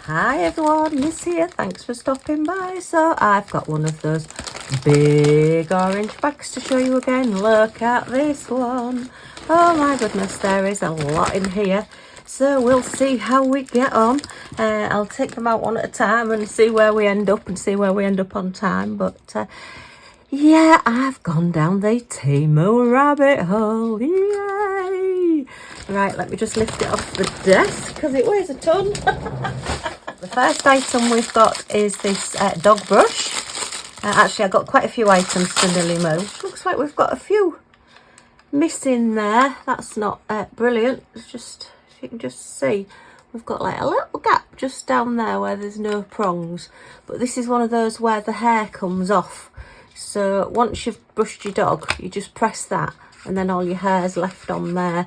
Hi everyone, Miss here. Thanks for stopping by. So I've got one of those big orange bags to show you again. Look at this one. Oh my goodness, there is a lot in here. So we'll see how we get on. I'll take them out one at a time and see where we end up on time. But yeah, I've gone down the TEMU rabbit hole. Yay! Right, let me just lift it off the desk because it weighs a ton. The first item we've got is this dog brush. Actually, I got quite a few items to Millie Moo. Looks like we've got a few missing there. That's not brilliant. It's just, if you can just see, we've got like a little gap just down there where there's no prongs. But this is one of those where the hair comes off. So once you've brushed your dog, you just press that and then all your hair's left on there.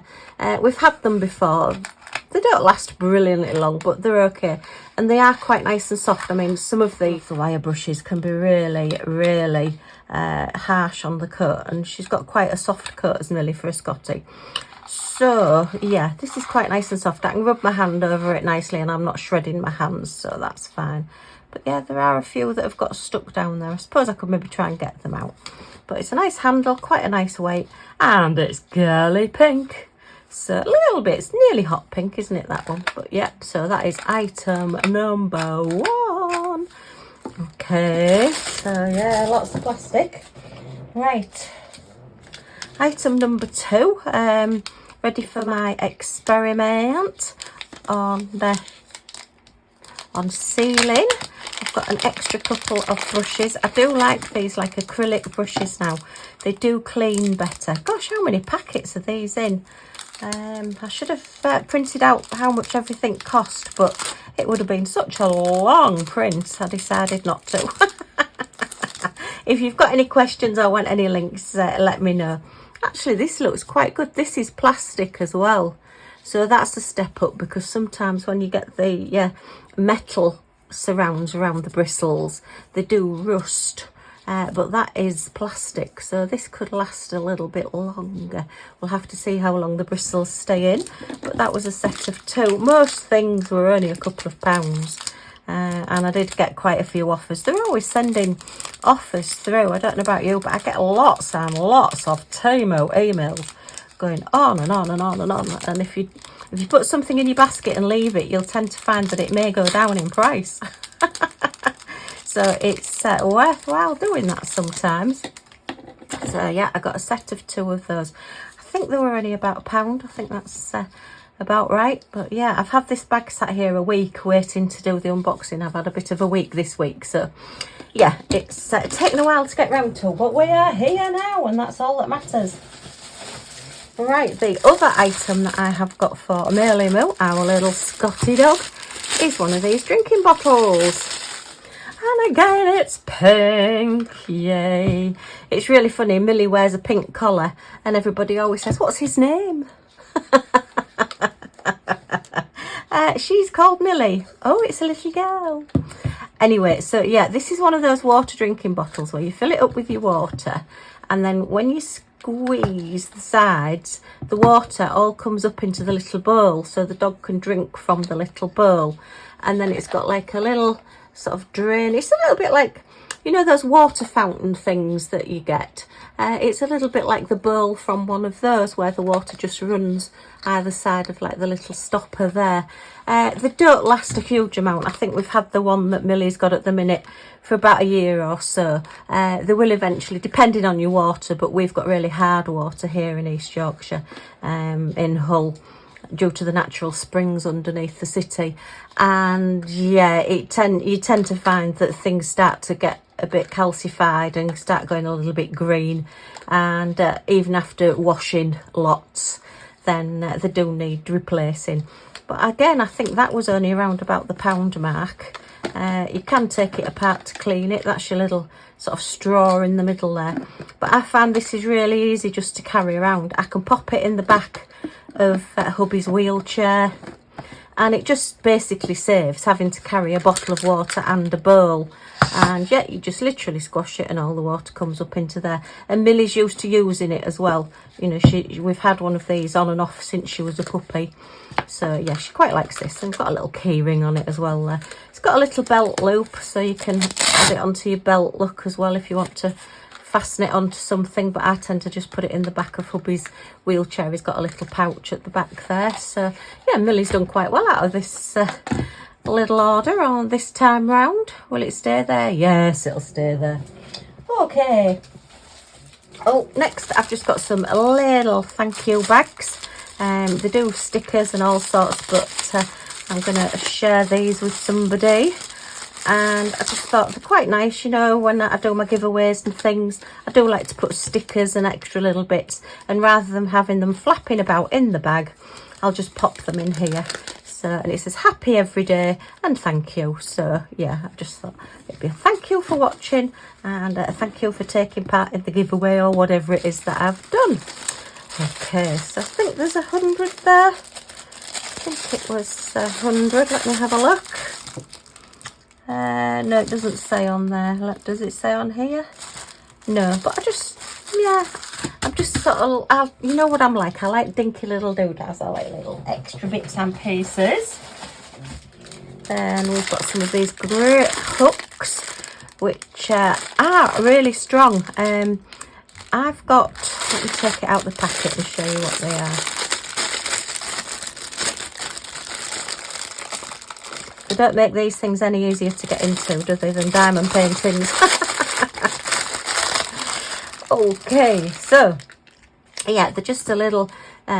We've had them before. They don't last brilliantly long, but they're okay. And they are quite nice and soft. I mean, some of the wire brushes can be really harsh on the coat. And she's got quite a soft coat as Millie for a Scottie. So, yeah, this is quite nice and soft. I can rub my hand over it nicely and I'm not shredding my hands, so that's fine. But yeah, there are a few that have got stuck down there. I suppose I could maybe try and get them out. But it's a nice handle, quite a nice weight. And it's girly pink. So a little bit, it's nearly hot pink, isn't it, that one? But yep, so that is item number 1. Okay, so yeah, lots of plastic. Right, item number 2. Ready for my experiment on sealing. I've got an extra couple of brushes. I do like these like acrylic brushes now. They do clean better. Gosh, how many packets are these in? I should have printed out how much everything cost, but it would have been such a long print. I decided not to. If you've got any questions or want any links, let me know. Actually, this looks quite good. This is plastic as well. So that's a step up, because sometimes when you get the metal surrounds around the bristles, they do rust. But that is plastic, so this could last a little bit longer. We'll have to see how long the bristles stay in. But that was a set of 2. Most things were only a couple of pounds. And I did get quite a few offers. They're always sending offers through. I don't know about you, but I get lots and lots of TEMU emails going on and on and on and on. And if you put something in your basket and leave it, you'll tend to find that it may go down in price. So it's worthwhile doing that sometimes. So yeah, I got a set of 2 of those. I think they were only about £1. I think that's about right. But yeah, I've had this bag sat here a week waiting to do the unboxing. I've had a bit of a week this week. So yeah, it's taken a while to get round to, but we are here now and that's all that matters. Right, the other item that I have got for Millie Moo, our little Scottie dog, is one of these drinking bottles. And again, it's pink. Yay. It's really funny. Millie wears a pink collar and everybody always says, what's his name? She's called Millie. Oh, it's a little girl. Anyway, so yeah, this is one of those water drinking bottles where you fill it up with your water, and then when you squeeze the sides, the water all comes up into the little bowl so the dog can drink from the little bowl. And then it's got like a little sort of drain. It's a little bit like, you know, those water fountain things that you get. It's a little bit like the bowl from one of those where the water just runs either side of like the little stopper there. They don't last a huge amount. I think we've had the one that Millie's got at the minute for about a year or so. They will eventually, depending on your water, but we've got really hard water here in East Yorkshire, in Hull, due to the natural springs underneath the city. And yeah, you tend to find that things start to get a bit calcified and start going a little bit green, and even after washing lots, then they do need replacing. But again, I think that was only around about the £1 mark. You can take it apart to clean it. That's your little sort of straw in the middle there. But I found this is really easy just to carry around. I can pop it in the back of hubby's wheelchair, and it just basically saves having to carry a bottle of water and a bowl. And yeah, you just literally squash it and all the water comes up into there. And Millie's used to using it as well. You know, we've had one of these on and off since she was a puppy. So yeah, she quite likes this. And it's got a little key ring on it as well there. It's got a little belt loop, so you can add it onto your belt look as well if you want to fasten it onto something. But I tend to just put it in the back of hubby's wheelchair. He's got a little pouch at the back there. So yeah, Millie's done quite well out of this little order on this time round. Will it stay there? Yes, it'll stay there. Okay. Oh, next I've just got some little thank you bags. They do stickers and all sorts, but I'm gonna share these with somebody. And I just thought they're quite nice, you know, when I do my giveaways and things. I do like to put stickers and extra little bits, and rather than having them flapping about in the bag, I'll just pop them in here. So, and it says happy every day and thank you. So yeah, I just thought it'd be a thank you for watching, and a thank you for taking part in the giveaway or whatever it is that I've done. Okay, so I think there's 100 there. I think it was 100. Let me have a look. No, it doesn't say on there. Does it say on here? No, but I'm just sort of, you know what I'm like. I like dinky little doodads. I like little extra bits and pieces. Then we've got some of these great hooks, which are really strong. I've got, let me take it out the packet and show you what they are. They don't make these things any easier to get into, do they, than diamond paintings? Okay, so yeah, they're just a little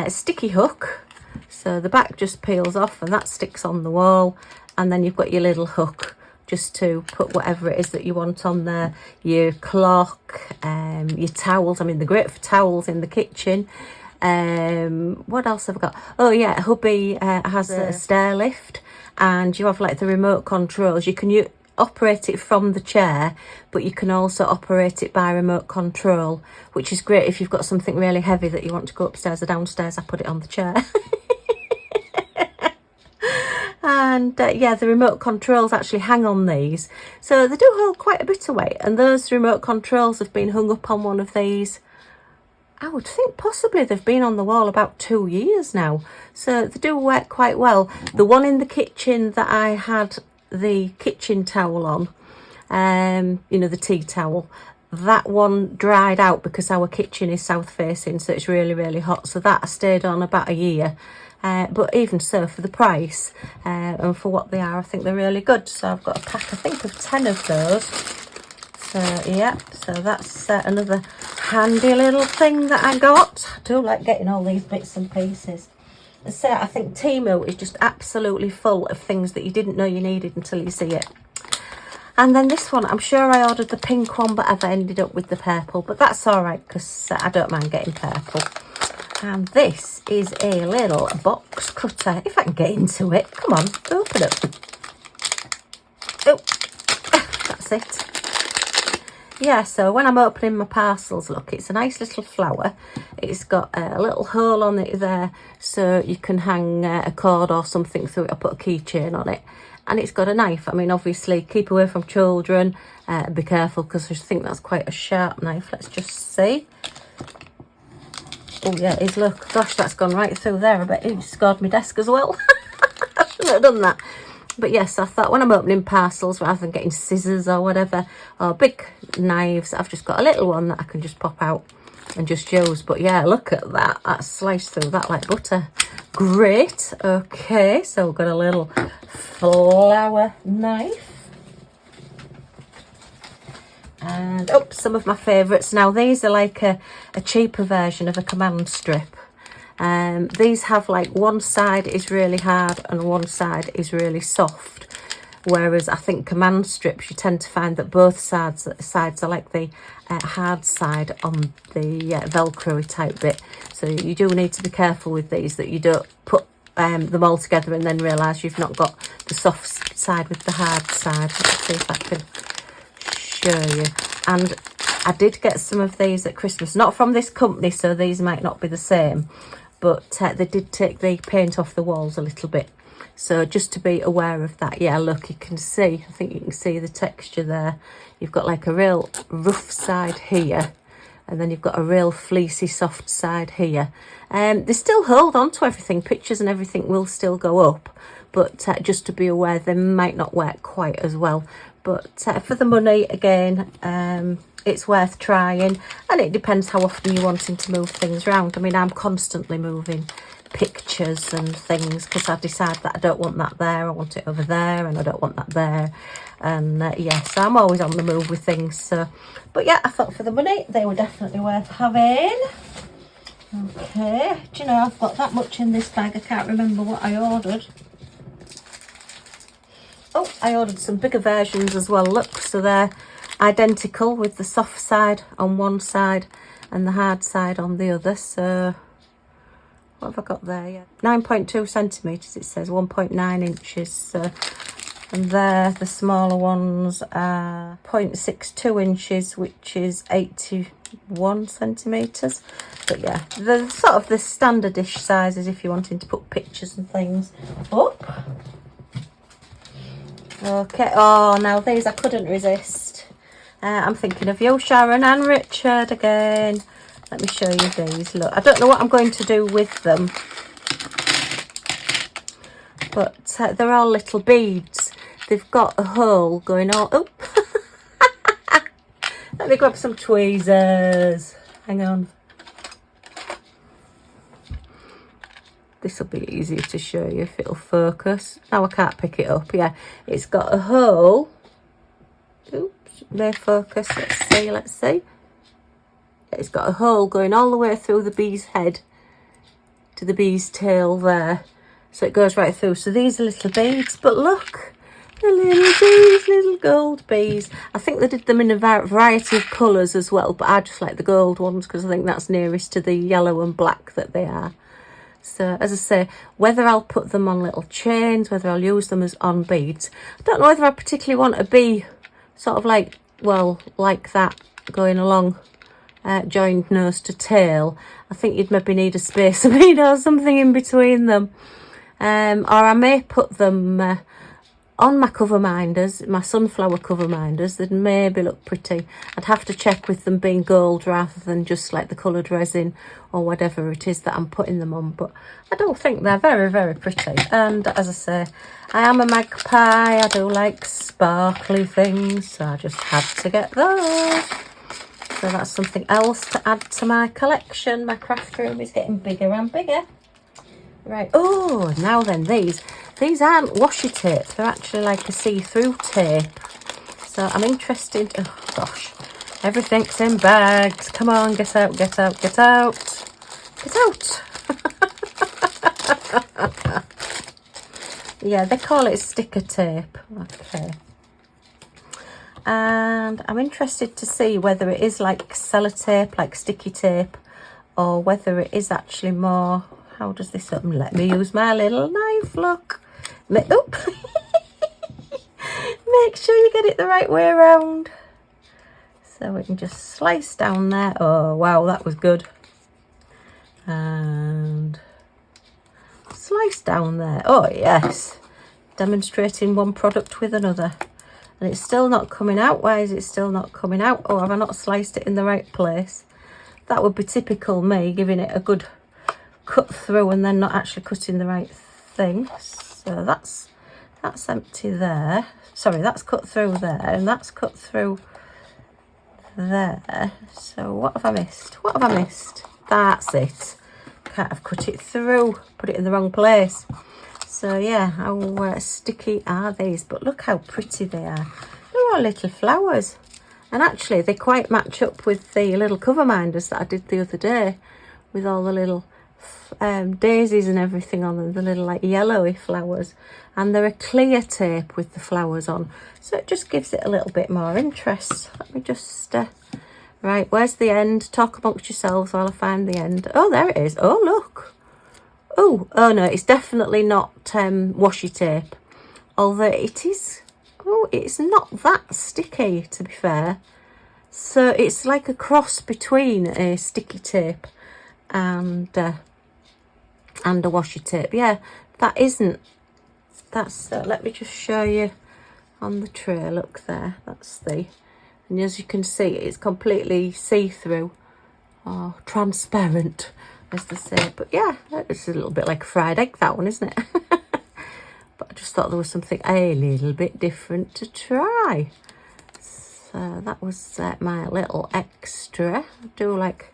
sticky hook. So the back just peels off and that sticks on the wall, and then you've got your little hook just to put whatever it is that you want on there. Your clock, your towels. I mean, they're great for towels in the kitchen. What else have I got? Oh yeah, hubby has a stair lift, and you have like the remote controls. You can operate it from the chair, but you can also operate it by remote control, which is great if you've got something really heavy that you want to go upstairs or downstairs. I put it on the chair. And yeah, the remote controls actually hang on these, so they do hold quite a bit of weight. And those remote controls have been hung up on one of these, I would think possibly they've been on the wall about 2 years now, so they do work quite well. The one in the kitchen that I had the kitchen towel on, you know, the tea towel, that one dried out because our kitchen is south facing, so it's really, really hot. So that stayed on about a year. But even so, for the price and for what they are, I think they're really good. So I've got a pack, I think, of 10 of those. So yeah, so that's another handy little thing that I got. I do like getting all these bits and pieces. So I think TEMU is just absolutely full of things that you didn't know you needed until you see it. And then this one, I'm sure I ordered the pink one, but I've ended up with the purple. But that's all right, because I don't mind getting purple. And this is a little box cutter. If I can get into it. Come on, open it. Oh, that's it. Yeah, so when I'm opening my parcels, look, it's a nice little flower. It's got a little hole on it there, so you can hang a cord or something through it, or put a keychain on it. And it's got a knife. I mean, obviously, keep away from children. Be careful, because I think that's quite a sharp knife. Let's just see. Oh, yeah, it is. Look, gosh, that's gone right through there. I bet it scored my desk as well. I shouldn't have done that. But yes, I thought when I'm opening parcels, rather than getting scissors or whatever, or big knives, I've just got a little one that I can just pop out and just use. But yeah, look at that. That's sliced through that like butter. Great. Okay, so we've got a little flower knife. And oh, some of my favourites. Now, these are like a cheaper version of a command strip. These have like one side is really hard and one side is really soft, whereas I think command strips, you tend to find that both sides are like the hard side on the velcro type bit. So you do need to be careful with these, that you don't put them all together and then realise you've not got the soft side with the hard side. Let's see if I can show you. And I did get some of these at Christmas, not from this company, so these might not be the same. but they did take the paint off the walls a little bit. So just to be aware of that. Yeah, look, you can see, I think you can see the texture there. You've got like a real rough side here, and then you've got a real fleecy soft side here. They still hold on to everything. Pictures and everything will still go up, but just to be aware, they might not work quite as well. But for the money, again, it's worth trying, and it depends how often you're wanting to move things around. I mean, I'm constantly moving pictures and things because I decide that I don't want that there, I want it over there, and I don't want that there. And yeah, so I'm always on the move with things. So, but yeah, I thought for the money they were definitely worth having. Okay, do you know, I've got that much in this bag, I can't remember what I ordered. Oh, I ordered some bigger versions as well, look, so they're identical with the soft side on one side and the hard side on the other. So what have I got there? Yeah, 9.2 centimetres, it says 1.9 inches. So, and there, the smaller ones are 0.62 inches, which is 81 centimetres. But yeah, the sort of the standardish sizes if you're wanting to put pictures and things up. Okay, oh, now these I couldn't resist. I'm thinking of you, Sharon and Richard again. Let me show you these. Look, I don't know what I'm going to do with them, but they're all little beads. They've got a hole going all... Oh, let me grab some tweezers. Hang on. This will be easier to show you if it'll focus. Now I can't pick it up. Yeah, it's got a hole. Oops, may focus. Let's see. It's got a hole going all the way through the bee's head to the bee's tail there. So it goes right through. So these are little beads, but look, the little bees, little gold bees. I think they did them in a variety of colours as well, but I just like the gold ones because I think that's nearest to the yellow and black that they are. So as I say, whether I'll put them on little chains, whether I'll use them as on beads, I don't know whether I particularly want a bee sort of like, well, like that going along. Joined nose to tail. I think you'd maybe need a spacer bead or something in between them. Or I may put them on my cover minders, my sunflower cover minders. They'd maybe look pretty. I'd have to check with them being gold rather than just like the coloured resin or whatever it is that I'm putting them on. But I don't think they're very, very pretty. And as I say, I am a magpie. I do like sparkly things, so I just had to get those. So that's something else to add to my collection. My craft room is getting bigger and bigger. Right, oh, now then, these aren't washi tape. They're actually like a see-through tape. So I'm interested, oh gosh, everything's in bags. Come on, get out, get out, get out. Get out. Yeah, they call it sticker tape. Okay. And I'm interested to see whether it is like sellotape, like sticky tape, or whether it is actually more... How does this open? Let me use my little knife, look. Oh. Make sure you get it the right way around. So we can just slice down there. Oh, wow, that was good. And slice down there. Oh, yes. Demonstrating one product with another. And it's still not coming out. Why is it still not coming out? Oh, have I not sliced it in the right place? That would be typical me, giving it a good cut through and then not actually cutting the right thing. So that's empty there. Sorry, that's cut through there, and that's cut through there. So what have I missed? What have I missed? That's it. Can't have cut it through. Put it in the wrong place. So yeah, how sticky are these? But look how pretty they are. They're all little flowers. And actually they quite match up with the little cover minders that I did the other day, with all the little daisies and everything on them, the little like yellowy flowers. And they're a clear tape with the flowers on. So it just gives it a little bit more interest. Let me just... right, where's the end? Talk amongst yourselves while I find the end. Oh, there it is. Oh, look. Oh no, it's definitely not washi tape, although it is. Oh, it's not that sticky, to be fair. So it's like a cross between a sticky tape and and a washi tape. Yeah, that isn't, that's, let me just show you on the tray. Look there, that's the, and as you can see, it's completely see-through, or transparent, as they say. But yeah, it's a little bit like a fried egg, that one, isn't it? But I just thought there was something a little bit different to try. So that was my little extra. I do like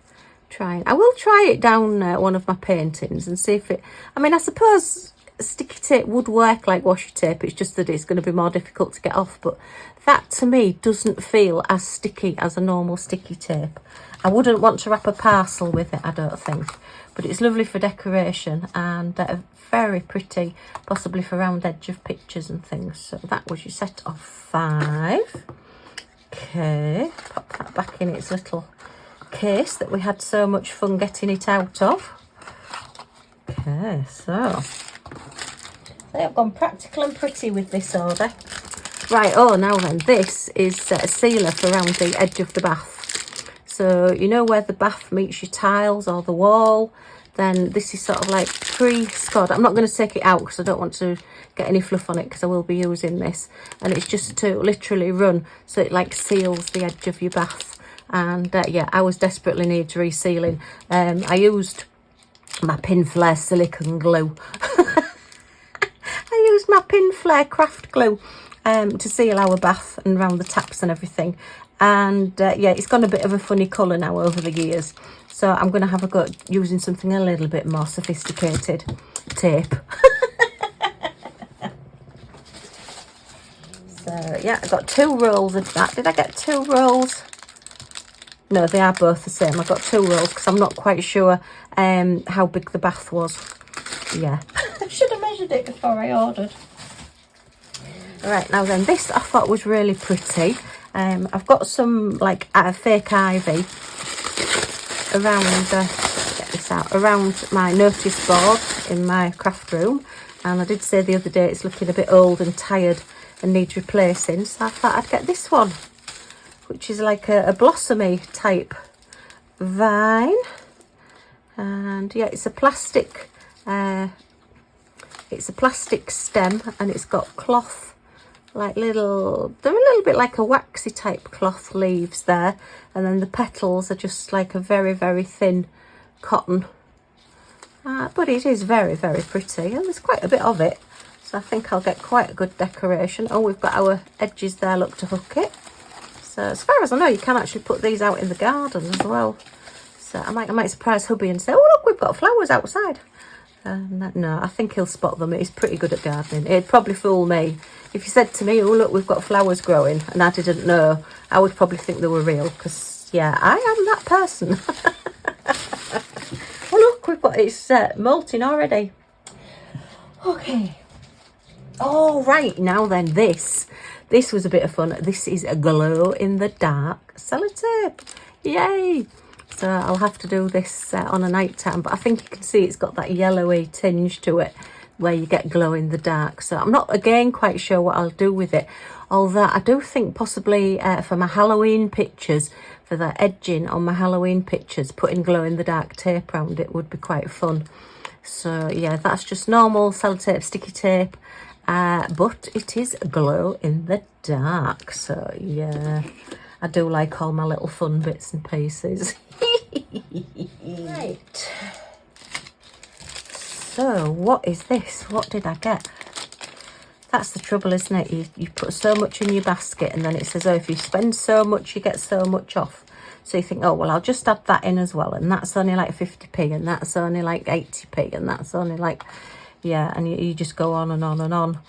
trying. I will try it down one of my paintings and see if it, I mean, I suppose sticky tape would work like washi tape. It's just that it's going to be more difficult to get off. But that to me doesn't feel as sticky as a normal sticky tape. I wouldn't want to wrap a parcel with it, I don't think. But it's lovely for decoration and very pretty, possibly for round edge of pictures and things. So that was your set of 5. Okay, pop that back in its little case that we had so much fun getting it out of. Okay, so I've gone practical and pretty with this order. Right, oh, now then, this is a sealer for around the edge of the bath. So, you know where the bath meets your tiles or the wall, then this is sort of like pre-scod. I'm not going to take it out because I don't want to get any fluff on it because I will be using this. And it's just to literally run so it like seals the edge of your bath. And yeah, I was desperately needs resealing. I used my pin flare silicone glue. I used my pin flare craft glue to seal our bath and around the taps and everything. And yeah, it's gone a bit of a funny colour now over the years. So I'm going to have a go at using something a little bit more sophisticated. Tape. So yeah, I got 2 rolls of that. Did I get 2 rolls? No, they are both the same. I got 2 rolls because I'm not quite sure how big the bath was. Yeah, I should have measured it before I ordered. All right, now then, this I thought was really pretty. I've got some like fake ivy around, get this out, around my notice board in my craft room. And I did say the other day it's looking a bit old and tired and needs replacing. So I thought I'd get this one, which is like a blossomy type vine. And yeah, it's a plastic stem, and it's got cloth, like little, they're a little bit like a waxy type cloth leaves there, and then the petals are just like a very, very thin cotton. But it is very, very pretty, and there's quite a bit of it, so I think I'll get quite a good decoration. Oh, we've got our edges there, look, to hook it. So as far as I know, you can actually put these out in the garden as well. So I might surprise hubby and say, oh look, we've got flowers outside. No, I think he'll spot them. He's pretty good at gardening. It'd probably fool me. If you said to me, oh look, we've got flowers growing, and I didn't know, I would probably think they were real, because yeah, I am that person. Oh look, we've got, it's molting already. Okay. Oh right, now then, this was a bit of fun. This is a glow in the dark sellotape. Yay! So I'll have to do this on a night time, but I think you can see it's got that yellowy tinge to it where you get glow in the dark. So I'm not again quite sure what I'll do with it, although I do think possibly for my Halloween pictures, for the edging on my Halloween pictures, putting glow in the dark tape around it would be quite fun. So yeah, that's just normal sellotape, sticky tape, but it is glow in the dark. So yeah, I do like all my little fun bits and pieces. Right. So what is this? What did I get? That's the trouble, isn't it? You put so much in your basket, and then it says, oh, if you spend so much, you get so much off. So you think, oh, well, I'll just add that in as well. And that's only like 50p, and that's only like 80p, and that's only like, yeah, and you just go on and on and on.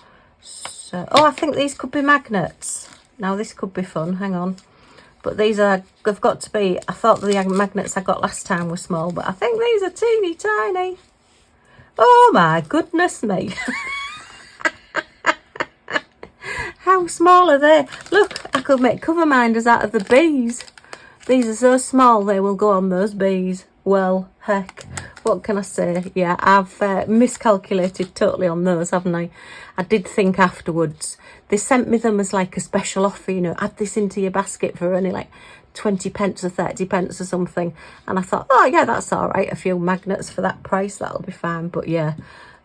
So, oh, I think these could be magnets. Now, this could be fun. Hang on. But these have got to be, I thought the magnets I got last time were small, but I think these are teeny tiny. Oh my goodness me. How small are they? Look, I could make cover minders out of the bees. These are so small they will go on those bees. Well, heck, what can I say? Yeah, I've miscalculated totally on those, haven't I? I did think afterwards. They sent me them as like a special offer, you know, add this into your basket for only like 20 pence or 30 pence or something. And I thought, oh yeah, that's all right, a few magnets for that price, that'll be fine. But yeah,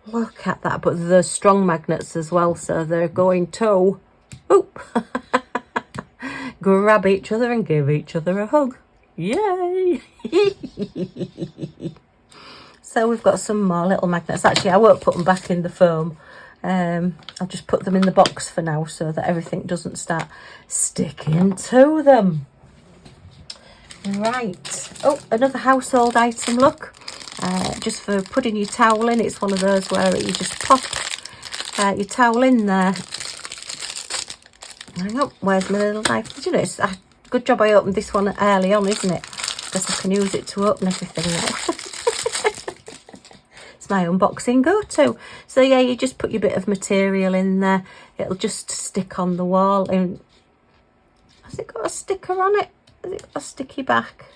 look at that. But they're strong magnets as well, so they're going to grab each other and give each other a hug. Yay! So we've got some more little magnets. Actually, I won't put them back in the foam. I'll just put them in the box for now so that everything doesn't start sticking to them. Right. Oh, another household item, look. Just for putting your towel in. It's one of those where you just pop your towel in there. Hang on, where's my little knife? Did you know, it's a good job I opened this one early on, isn't it? Because I can use it to open everything now. It's my unboxing go-to. So yeah, you just put your bit of material in there. It'll just stick on the wall. And has it got a sticker on it? Has it got a sticky back?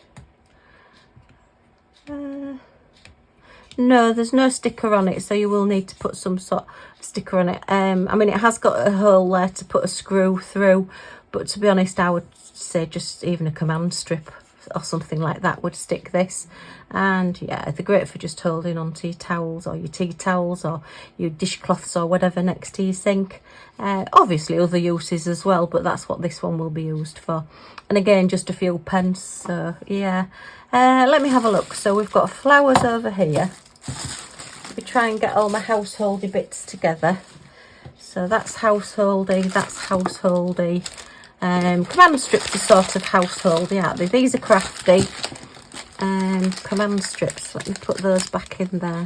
No, there's no sticker on it, so you will need to put some sort of sticker on it. I mean, it has got a hole there to put a screw through, but to be honest, I would say just even a command strip or something like that would stick this. And yeah, they're great for just holding onto your towels or your tea towels or your dishcloths or whatever next to your sink. Obviously other uses as well, but that's what this one will be used for. And again, just a few pence. So yeah, let me have a look. So we've got flowers over here. We try and get all my householdy bits together. So that's householdy, that's householdy. Command strips are sort of householdy, aren't they? These are crafty. Command strips, let me put those back in there.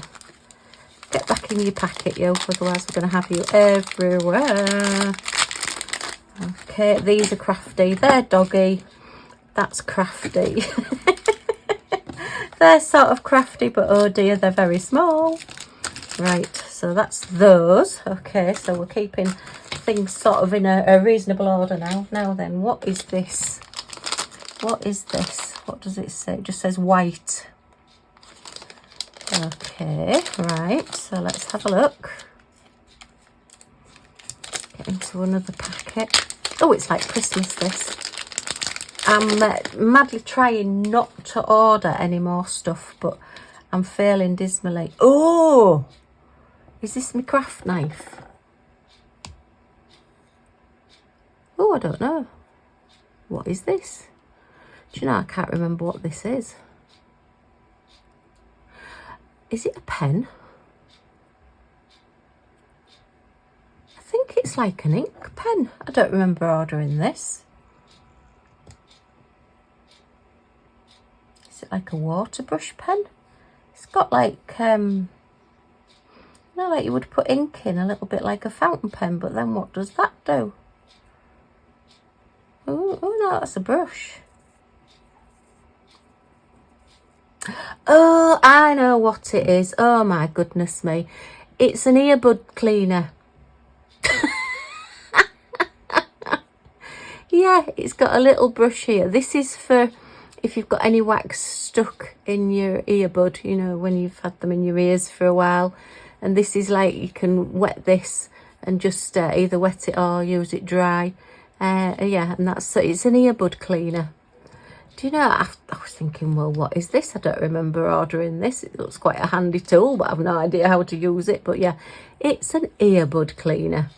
Get back in your packet, yo, otherwise we're going to have you everywhere. Okay, these are crafty, they're doggy, that's crafty. They're sort of crafty, but oh dear, they're very small. Right, so that's those. Okay, so we're keeping things sort of in a reasonable order now. Now then, what is this? What is this? What does it say? It just says white. Okay, right, so let's have a look. Get into another packet. Oh, it's like Christmas, this. I'm madly trying not to order any more stuff, but I'm failing dismally. Oh, is this my craft knife? Oh, I don't know. What is this? Do you know, I can't remember what this is. Is it a pen? I think it's like an ink pen. I don't remember ordering this. Is it like a water brush pen? It's got like, you know, like you would put ink in, a little bit like a fountain pen, but then what does that do? Oh no, that's a brush. Oh, I know what it is. Oh my goodness me. It's an earbud cleaner. Yeah, it's got a little brush here. This is for if you've got any wax stuck in your earbud, you know, when you've had them in your ears for a while. And this is like, you can wet this and just either wet it or use it dry. Yeah, and that's, so it's an earbud cleaner. Do you know, I was thinking, well, what is this? I don't remember ordering this. It looks quite a handy tool, but I've no idea how to use it. But yeah, it's an earbud cleaner.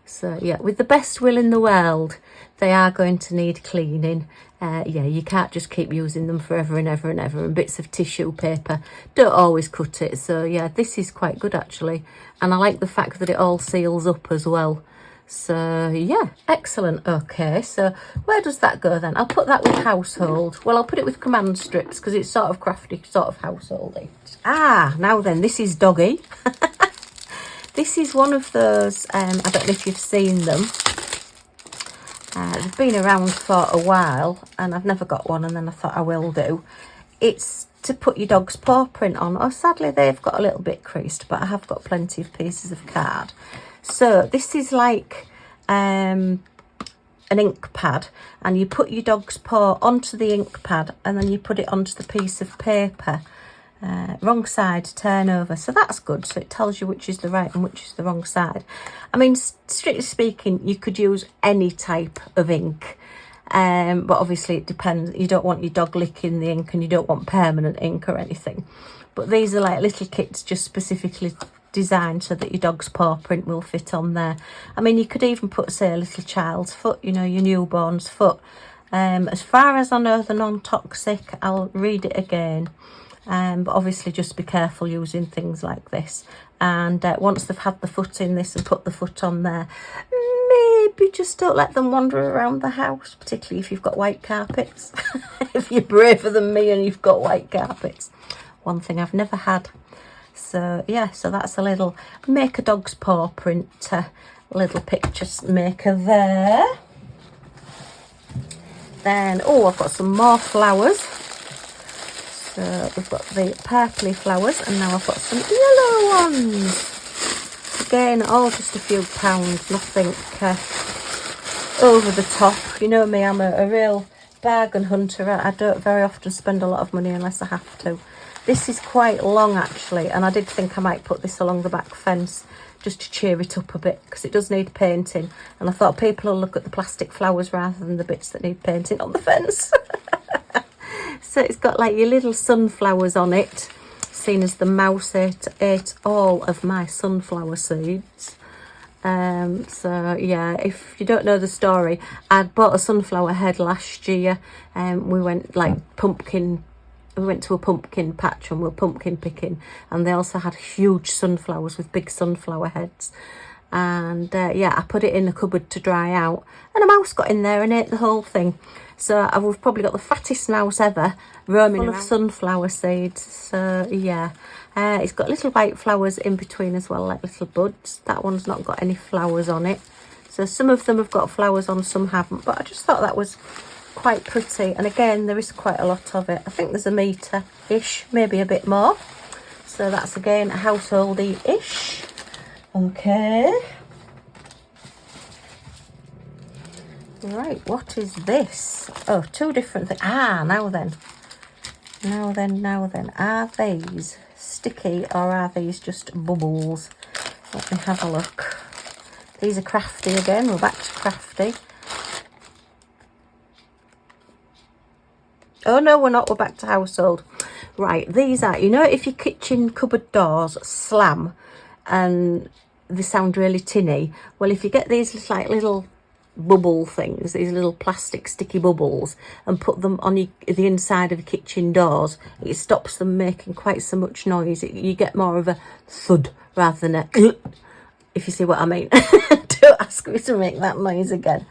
So yeah, with the best will in the world, they are going to need cleaning. Yeah, you can't just keep using them forever and ever and ever. And bits of tissue paper don't always cut it. So yeah, this is quite good actually. And I like the fact that it all seals up as well. So yeah, excellent. Okay, so where does that go then? I'll put that with household. Well, I'll put it with command strips because it's sort of crafty, sort of householdy. Ah, now then, this is doggy. This is one of those, I don't know if you've seen them. They've been around for a while and I've never got one, and then I thought I will do. It's to put your dog's paw print on. Oh, sadly, they've got a little bit creased, but I have got plenty of pieces of card. So this is like an ink pad, and you put your dog's paw onto the ink pad and then you put it onto the piece of paper. Wrong side, turn over. So that's good. So it tells you which is the right and which is the wrong side. I mean, strictly speaking, you could use any type of ink. But obviously it depends. You don't want your dog licking the ink, and you don't want permanent ink or anything. But these are like little kits just specifically designed so that your dog's paw print will fit on there. I mean, you could even put, say, a little child's foot, you know, your newborn's foot. As far as I know, they're non-toxic. I'll read it again. But obviously just be careful using things like this. And once they've had the foot in this and put the foot on there, maybe just don't let them wander around the house, particularly if you've got white carpets. If you're braver than me and you've got white carpets. One thing I've never had. So yeah, so that's a little make a dog's paw print little picture maker there. Then, oh, I've got some more flowers. So we've got the purpley flowers, and now I've got some yellow ones. Again, all just a few pounds, nothing over the top. You know me, I'm a real bargain hunter. I don't very often spend a lot of money unless I have to. This is quite long actually, and I did think I might put this along the back fence just to cheer it up a bit, because it does need painting, and I thought people will look at the plastic flowers rather than the bits that need painting on the fence. So it's got like your little sunflowers on it, seen as the mouse ate all of my sunflower seeds. So yeah, if you don't know the story, I'd bought a sunflower head last year, and we went like we went to a pumpkin patch and we were pumpkin picking, and they also had huge sunflowers with big sunflower heads. And yeah, I put it in the cupboard to dry out, and a mouse got in there and ate the whole thing. So we've probably got the fattest mouse ever roaming full of sunflower seeds. So yeah, it's got little white flowers in between as well, like little buds. That one's not got any flowers on it. So some of them have got flowers on, some haven't, but I just thought that was quite pretty. And again, there is quite a lot of it. I think there's a metre-ish, maybe a bit more. So that's again householdy-ish. Okay. Right, what is this? Oh, two different things. Ah, now then. Are these sticky or are these just bubbles? Let me have a look. These are crafty again. We're back to crafty. Oh no, we're not. We're back to household. Right, these are, you know, if your kitchen cupboard doors slam and they sound really tinny, well, if you get these like little bubble things, these little plastic sticky bubbles, and put them on the inside of the kitchen doors, it stops them making quite so much noise. You get more of a thud rather than a if you see what I mean. Don't ask me to make that noise again.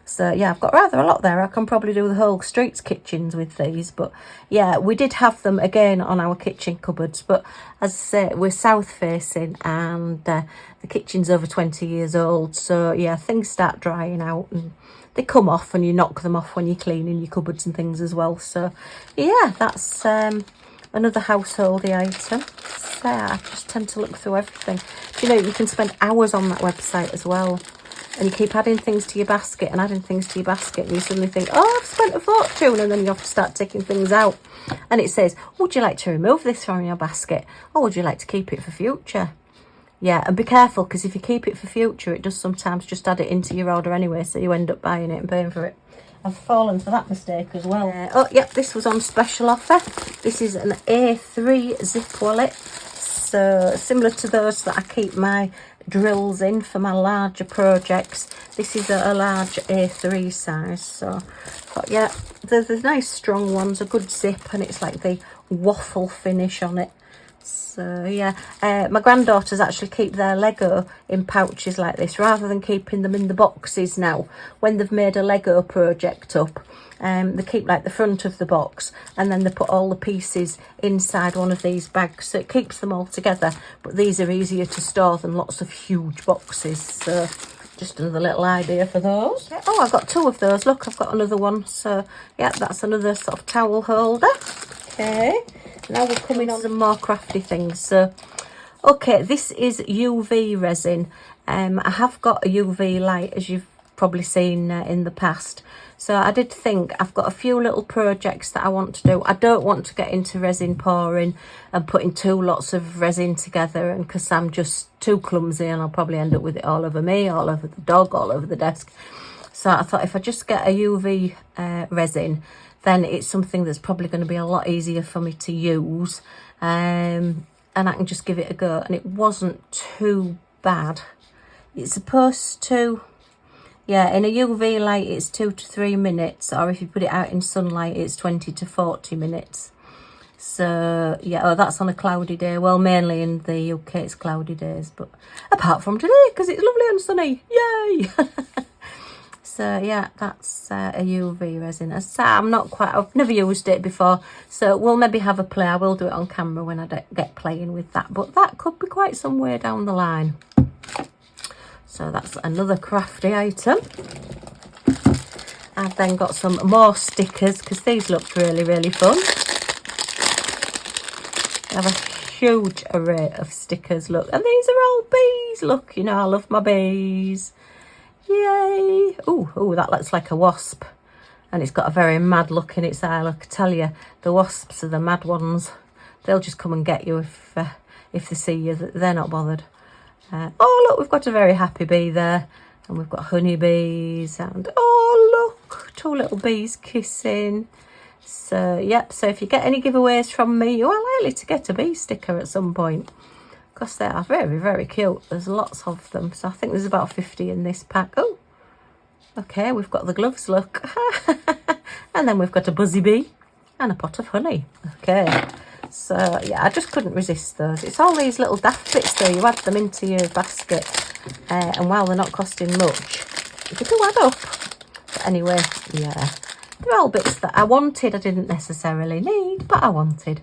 So yeah, I've got rather a lot there. I can probably do the whole street's kitchens with these. But yeah, we did have them again on our kitchen cupboards. But as I say, we're south facing, and the kitchen's over 20 years old. So yeah, things start drying out and they come off, and you knock them off when you're cleaning your cupboards and things as well. So yeah, that's another householdy item. So I just tend to look through everything. You know, you can spend hours on that website as well. And you keep adding things to your basket and adding things to your basket, and you suddenly think, oh, I've spent a fortune, and then you have to start taking things out. And it says, would you like to remove this from your basket, or would you like to keep it for future? Yeah, and be careful, because if you keep it for future, it does sometimes just add it into your order anyway, so you end up buying it and paying for it. I've fallen for that mistake as well. Oh, yep, this was on special offer. This is an A3 zip wallet. So similar to those that I keep my drills in for my larger projects, this is a large A3 size. So but yeah, there's nice strong ones, a good zip, and it's like the waffle finish on it. So yeah, my granddaughters actually keep their Lego in pouches like this rather than keeping them in the boxes now. When they've made a Lego project up, they keep like the front of the box, and then they put all the pieces inside one of these bags, so it keeps them all together. But these are easier to store than lots of huge boxes. So just another little idea for those. Yeah. Oh, I've got two of those. Look, I've got another one. So yeah, that's another sort of towel holder. Okay, now we're coming on some more crafty things. So okay, this is UV resin. I have got a UV light, as you've probably seen in the past. So I did think I've got a few little projects that I want to do. I don't want to get into resin pouring and putting two lots of resin together, and because I'm just too clumsy, and I'll probably end up with it all over me, all over the dog, all over the desk. So I thought if I just get a UV resin, then it's something that's probably going to be a lot easier for me to use. And I can just give it a go. And it wasn't too bad. It's supposed to, yeah, in a UV light it's 2 to 3 minutes, or if you put it out in sunlight it's 20 to 40 minutes. So yeah, oh, that's on a cloudy day. Well, mainly in the UK it's cloudy days, but apart from today, because it's lovely and sunny, yay. So yeah, that's a UV resin. As I say, I've never used it before, so we'll maybe have a play. I will do it on camera when I get playing with that, but that could be quite some way down the line. So that's another crafty item. I've then got some more stickers, because these looked really, really fun. I have a huge array of stickers, look. And these are all bees, look. You know, I love my bees. Yay. Oh, that looks like a wasp. And it's got a very mad look in its eye. Look, I tell you, the wasps are the mad ones. They'll just come and get you if they see you. They're not bothered. Oh, look, we've got a very happy bee there. And we've got honeybees. And, oh, look, 2 little bees kissing. So, yep, so if you get any giveaways from me, you are likely to get a bee sticker at some point. Because they are very, very cute. There's lots of them. So I think there's about 50 in this pack. Oh, okay, we've got the gloves, look. And then we've got a buzzy bee and a pot of honey. Okay, so yeah, I just couldn't resist those. It's all these little daft bits though. You add them into your basket. And while they're not costing much, they do add up. But anyway, yeah. They're all bits that I wanted. I didn't necessarily need, but I wanted.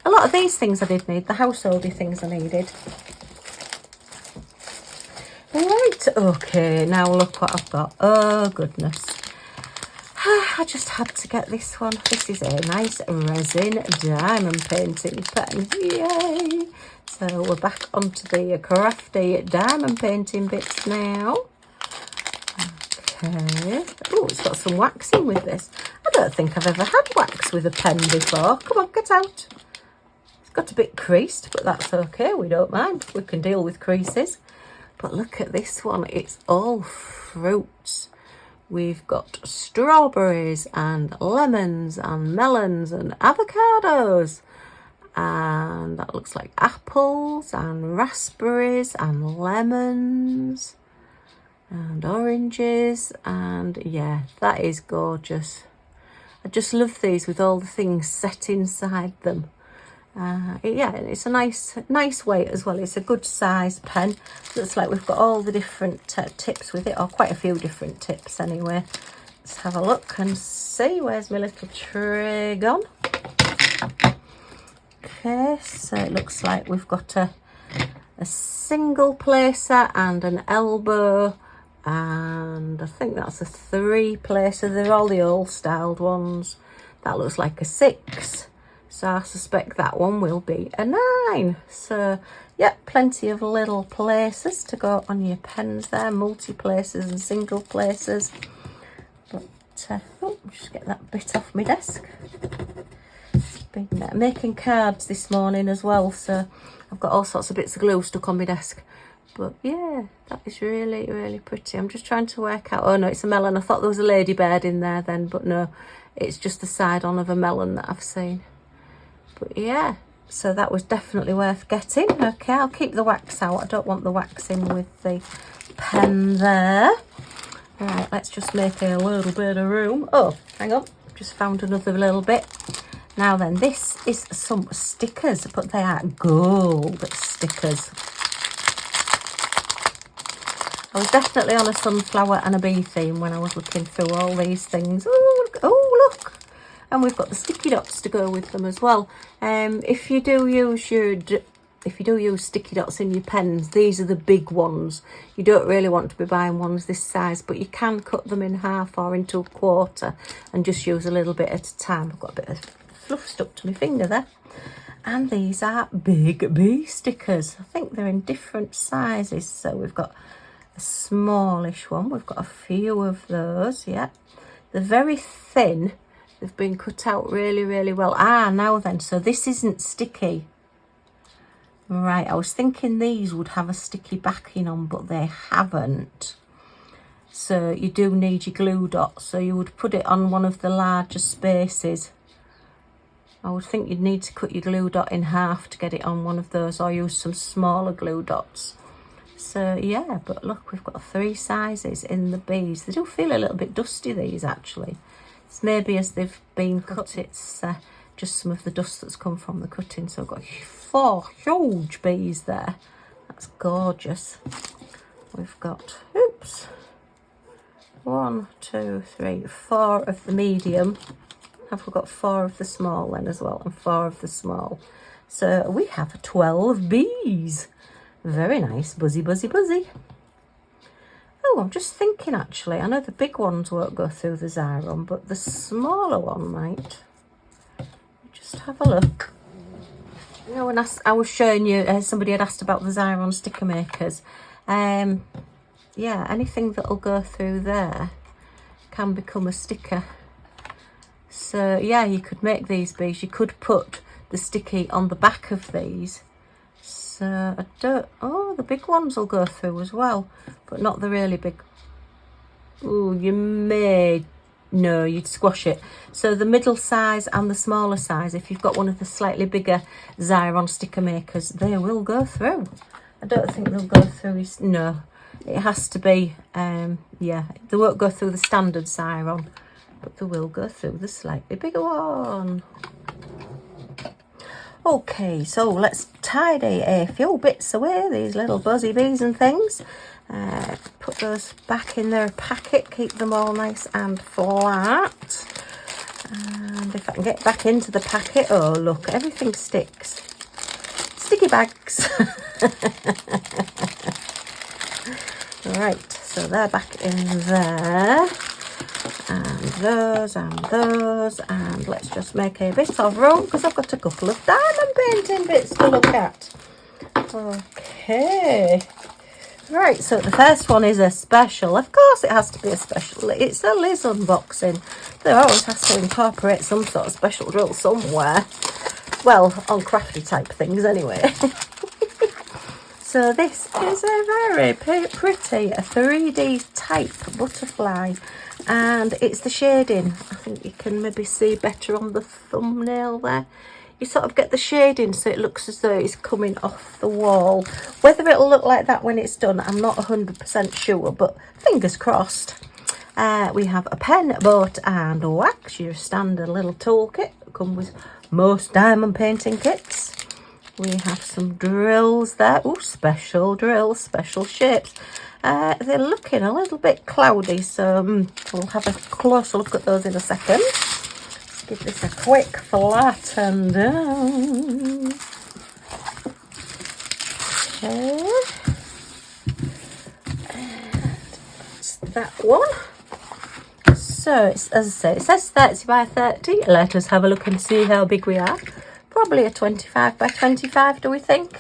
A lot of these things I did need, the householdy things I needed. Right, okay, now look what I've got. Oh, goodness. I just had to get this one. This is a nice resin diamond painting pen. Yay! So we're back onto the crafty diamond painting bits now. Okay. Oh, it's got some waxing with this. I don't think I've ever had wax with a pen before. Come on, get out. Got a bit creased, but that's okay, we don't mind. We can deal with creases. But look at this one, it's all fruits. We've got strawberries and lemons and melons and avocados. And that looks like apples and raspberries and lemons and oranges. And yeah, that is gorgeous. I just love these with all the things set inside them. Yeah, it's a nice weight as well. It's a good size pen. Looks like we've got all the different tips with it, or quite a few different tips anyway. Let's have a look and see. Where's my little tray gone? Okay, so it looks like we've got a single placer and an elbow, and I think that's a 3 placer. They're all the old styled ones. That looks like a 6. So I suspect that one will be a 9. So, yeah, plenty of little places to go on your pens there. Multi-places and single places. But, oh, just get that bit off my desk. Been making cards this morning as well. So I've got all sorts of bits of glue stuck on my desk. But, yeah, that is really, really pretty. I'm just trying to work out. Oh, no, it's a melon. I thought there was a ladybird in there then. But, no, it's just the side on of a melon that I've seen. But yeah, so that was definitely worth getting. Okay, I'll keep the wax out. I don't want the wax in with the pen there. Right, let's just make a little bit of room. Oh, hang on, just found another little bit. Now then, this is some stickers, but they are gold stickers. I was definitely on a sunflower and a bee theme when I was looking through all these things. Oh, look. And we've got the sticky dots to go with them as well. If you do use sticky dots in your pens, these are the big ones. You don't really want to be buying ones this size, but you can cut them in half or into a quarter and just use a little bit at a time. I've got a bit of fluff stuck to my finger there. And these are big bee stickers. I think they're in different sizes. So we've got a smallish one. We've got a few of those, yeah. They're very thin. They've been cut out really, really well. Now then, so this isn't sticky. Right, I was thinking these would have a sticky backing on, but they haven't. so you do need your glue dot. So you would put it on one of the larger spaces. I would think you'd need to cut your glue dot in half to get it on one of those, or use some smaller glue dots. So yeah, but look, we've got 3 sizes in the bees. They do feel a little bit dusty, these, actually. It's maybe as they've been cut, it's just some of the dust that's come from the cutting. So I've got 4 huge bees there. That's gorgeous. We've got, oops, 1, 2, 3, 4 of the medium. Have we got 4 of the small then as well, and 4 of the small? So we have 12 bees. Very nice. Buzzy, buzzy, buzzy. Oh, I'm just thinking, actually, I know the big ones won't go through the Xyron, but the smaller one might. Just have a look. You know, when I was showing you, somebody had asked about the Xyron sticker makers. Yeah, anything that'll go through there can become a sticker. So yeah, you could make these bees. You could put the sticky on the back of these. So I don't, oh, the big ones will go through as well, but not the really big. Oh, you may, no, you'd squash it. So the middle size and the smaller size, if you've got one of the slightly bigger Xyron sticker makers, they will go through. I don't think they'll go through, no, it has to be, yeah, they won't go through the standard Xyron, but they will go through the slightly bigger one. Okay, so let's tidy a few bits away, these little buzzy bees and things. Put those back in their packet, keep them all nice and flat. And if I can get back into the packet, oh look, everything sticks. Sticky bags. Right, so they're back in there. And those, and let's just make a bit of room because I've got a couple of diamond painting bits to look at. Okay, right, so the first one is a special. Of course it has to be a special. It's a Liz unboxing. There always has to incorporate some sort of special drill somewhere. Well, on crafty type things anyway. So this is a very pretty 3D type butterfly, and it's the shading. I think you can maybe see better on the thumbnail there. You sort of get the shading so it looks as though it's coming off the wall. Whether it'll look like that when it's done, I'm not 100% sure, but fingers crossed. We have a pen, boat and wax, your standard little toolkit. Come with most diamond painting kits. We have some drills there. Oh, special drills, special shapes. They're looking a little bit cloudy, so we'll have a closer look at those in a second. Let's give this a quick flatten down. Okay. And that's that one. So, it's, as I say, it says 30 by 30. Let us have a look and see how big we are. Probably a 25 by 25, do we think?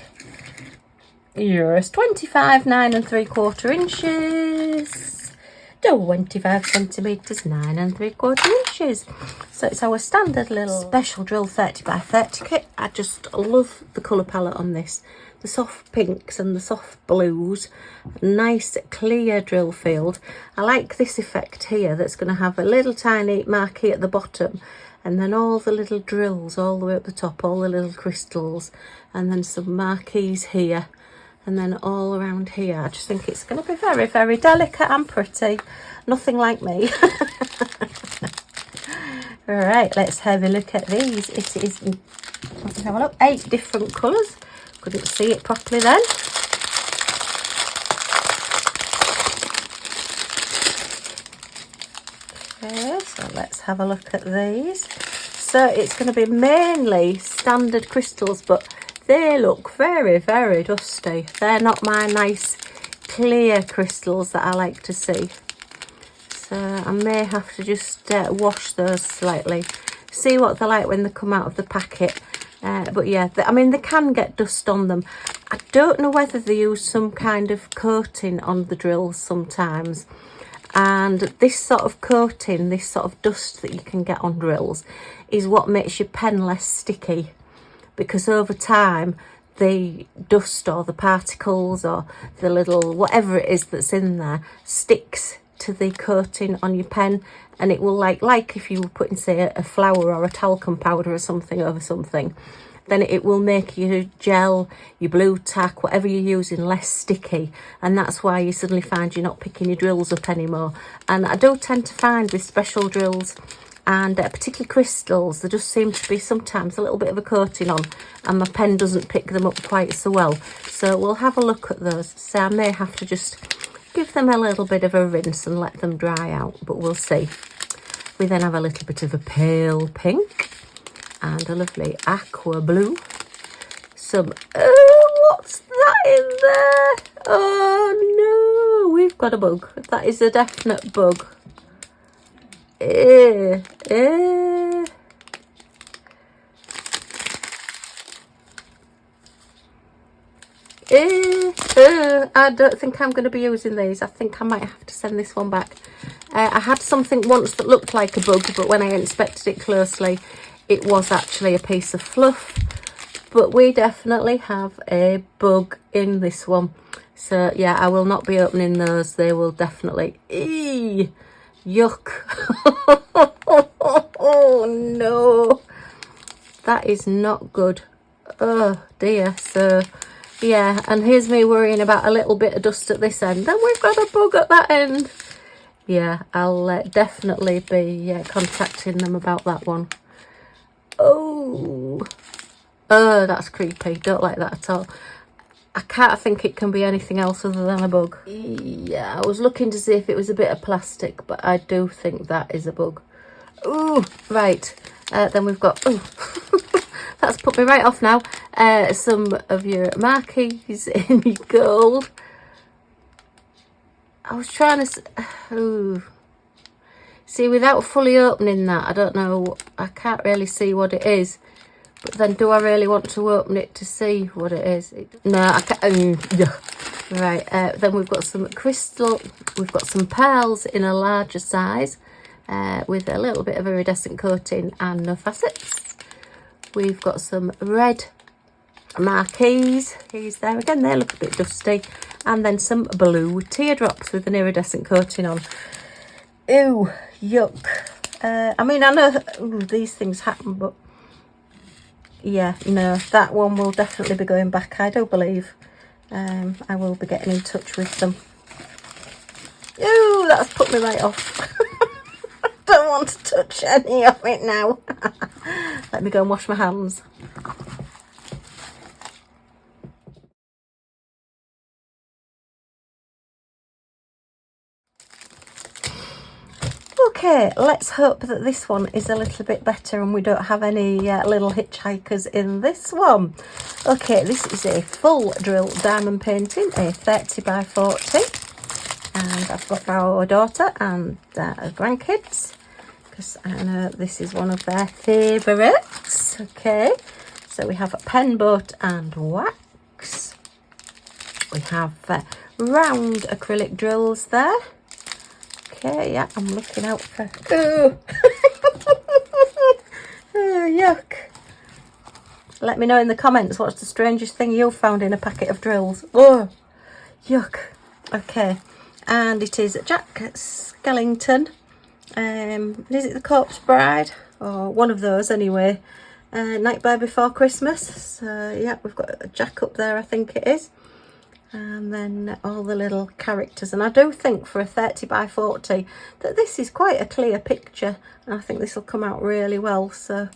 Yes, 25, 9 3/4 inches. 25 centimetres, 9 3/4 inches. So it's our standard little special drill 30 by 30 kit. I just love the colour palette on this. The soft pinks and the soft blues. Nice clear drill field. I like this effect here that's going to have a little tiny marquee at the bottom, and then all the little drills all the way up the top, all the little crystals, and then some marquees here, and then all around here. I just think it's going to be very, very delicate and pretty. Nothing like me. All right, let's have a look at these. It is, let's have a look, 8 different colours. Couldn't see it properly then. Okay, so let's have a look at these. So it's going to be mainly standard crystals, but they look very, very dusty. They're not my nice clear crystals that I like to see. So I may have to just wash those slightly. See what they're like when they come out of the packet. But yeah, I mean, they can get dust on them. I don't know whether they use some kind of coating on the drills sometimes. And this sort of coating, this sort of dust that you can get on drills is what makes your pen less sticky. Because over time, the dust or the particles or the little whatever it is that's in there sticks to the coating on your pen, and it will like if you were putting, say, a flour or a talcum powder or something over something, then it will make your gel, your blue tack, whatever you're using, less sticky, and that's why you suddenly find you're not picking your drills up anymore. And I do tend to find with special drills, and particularly crystals, there just seems to be sometimes a little bit of a coating on, and my pen doesn't pick them up quite so well. So we'll have a look at those. So I may have to just give them a little bit of a rinse and let them dry out, but we'll see. We then have a little bit of a pale pink and a lovely aqua blue. Some, oh, what's that in there? Oh no, we've got a bug. That is a definite bug. I don't think I'm going to be using these. I think I might have to send this one back. I had something once that looked like a bug, but when I inspected it closely, it was actually a piece of fluff. But we definitely have a bug in this one. So yeah, I will not be opening those. They will definitely... Yuck. Oh no, that is not good. Oh dear. So yeah, and here's me worrying about a little bit of dust at this end, and we've got a bug at that end. Yeah, I'll definitely be contacting them about that one. Oh, that's creepy. Don't like that at all. I can't think it can be anything else other than a bug. Yeah, I was looking to see if it was a bit of plastic, but I do think that is a bug. Ooh, right. Then we've got... Oh, that's put me right off now. Some of your marquees in gold. I was trying to... Ooh. See, without fully opening that, I don't know. I can't really see what it is. But then do I really want to open it to see what it is? No, I can't. Right, then we've got some crystal. We've got some pearls in a larger size with a little bit of iridescent coating and no facets. We've got some red marquees. He's there again. They look a bit dusty. And then some blue teardrops with an iridescent coating on. Ew, yuck. I mean, I know these things happen, but... Yeah, no, that one will definitely be going back, I do believe. I will be getting in touch with them. Ooh, that's put me right off. I don't want to touch any of it now. Let me go and wash my hands. Okay, let's hope that this one is a little bit better and we don't have any little hitchhikers in this one. Okay, this is a full drill diamond painting, a 30 by 40. And I've got our daughter and grandkids, because I know this is one of their favourites. Okay, so we have a pen, boat and wax. We have round acrylic drills there. Okay, yeah, I'm looking out for... Oh, oh yuck. Let me know in the comments what's the strangest thing you've found in a packet of drills. Oh, yuck. Okay, and it is Jack Skellington. Is it the Corpse Bride? Or one of those anyway. Nightmare Before Christmas. So yeah, we've got a Jack up there, I think it is. And then all the little characters, and I do think for a 30 by 40 that this is quite a clear picture, and I think this will come out really well, so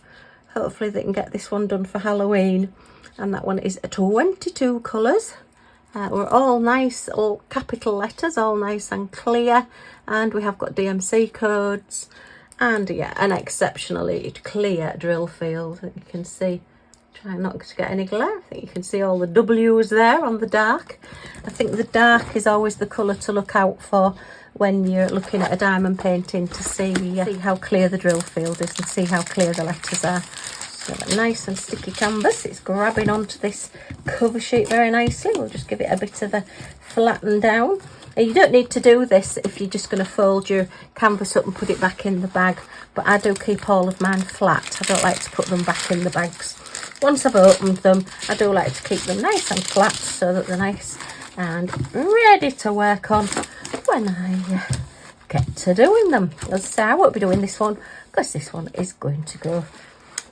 hopefully they can get this one done for Halloween. And that one is 22 colours. We're all nice, all capital letters, all nice and clear, and we have got DMC codes, and yeah, an exceptionally clear drill field that you can see. Try not to get any glare. I think you can see all the W's there on the dark. I think the dark is always the colour to look out for when you're looking at a diamond painting, to see how clear the drill field is and see how clear the letters are. So a nice and sticky canvas. It's grabbing onto this cover sheet very nicely. We'll just give it a bit of a flatten down. You don't need to do this if you're just going to fold your canvas up and put it back in the bag, but I do keep all of mine flat. I don't like to put them back in the bags. Once I've opened them, I do like to keep them nice and flat so that they're nice and ready to work on when I get to doing them. As I say, I won't be doing this one because this one is going to go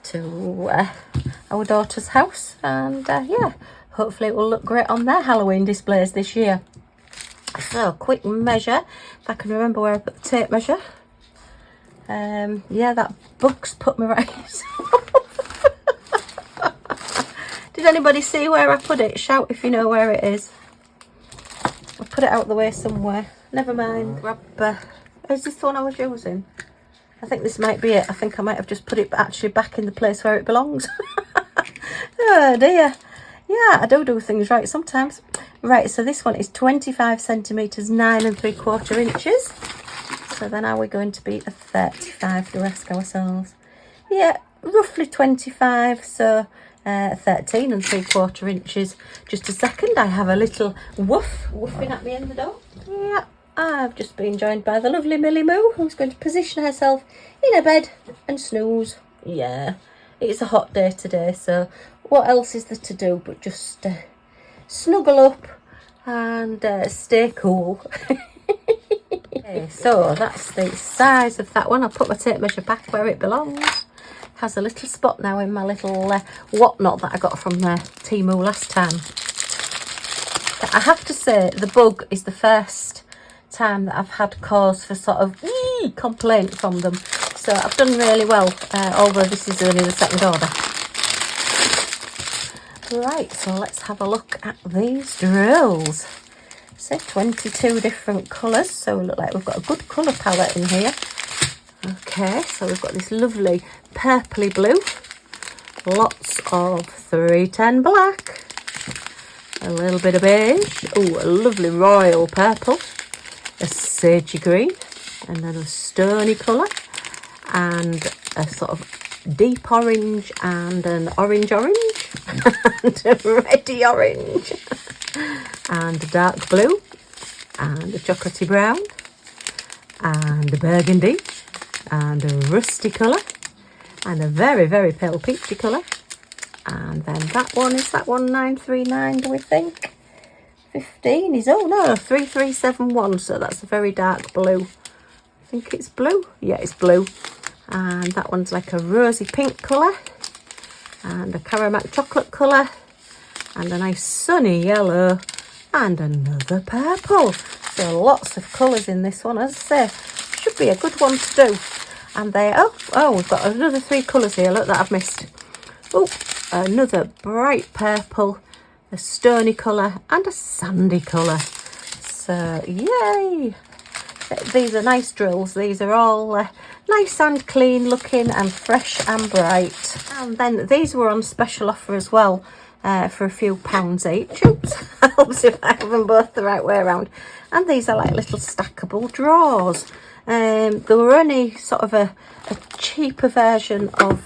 to our daughter's house, and yeah, hopefully it will look great on their Halloween displays this year. So, quick measure, if I can remember where I put the tape measure. Yeah, that bug's put me right. Did anybody see where I put it? Shout if you know where it is. I put it out the way somewhere. Never mind. Grab, is this the one I was using? I think this might be it. I think I might have just put it actually back in the place where it belongs. Oh dear. Yeah, I do things right sometimes. Right, so this one is 25 centimetres, 9 3/4 inches. So then are we going to be a 35 to ask ourselves? Yeah, roughly 25, so 13 3/4 inches. Just a second, I have a little woofing at me in the door. Yeah, I've just been joined by the lovely Millie Moo, who's going to position herself in a bed and snooze. Yeah, it's a hot day today, so what else is there to do but just snuggle up and stay cool. Okay, so that's the size of that one. I'll put my tape measure back where it belongs. Has a little spot now in my little whatnot that I got from TEMU last time. I have to say, the bug is the first time that I've had cause for sort of complaint from them. So I've done really well, although this is only the second order. Right, so let's have a look at these drills. So 22 different colours, so we look like we've got a good colour palette in here. Okay, so we've got this lovely purpley blue, lots of 310 black, a little bit of beige, oh, a lovely royal purple, a sagey green, and then a stony colour, and a sort of deep orange, and an orange, and a reddy orange, and a dark blue, and a chocolatey brown, and a burgundy, and a rusty colour, and a very, very pale peachy colour. And then that one, is that one 939, do we think? 15 is, oh no, 3371, so that's a very dark blue. I think it's blue. Yeah, it's blue. And that one's like a rosy pink colour, and a caramel chocolate colour, and a nice sunny yellow, and another purple. So lots of colours in this one, as I say. Should be a good one to do. And there, oh, we've got another 3 colours here, look, that I've missed. Oh, another bright purple, a stony colour, and a sandy colour. So, yay! These are nice drills. These are all nice and clean looking and fresh and bright. And then these were on special offer as well, for a few pounds each. Oops, helps if I have them both the right way around. And these are like little stackable drawers. They were only sort of a cheaper version of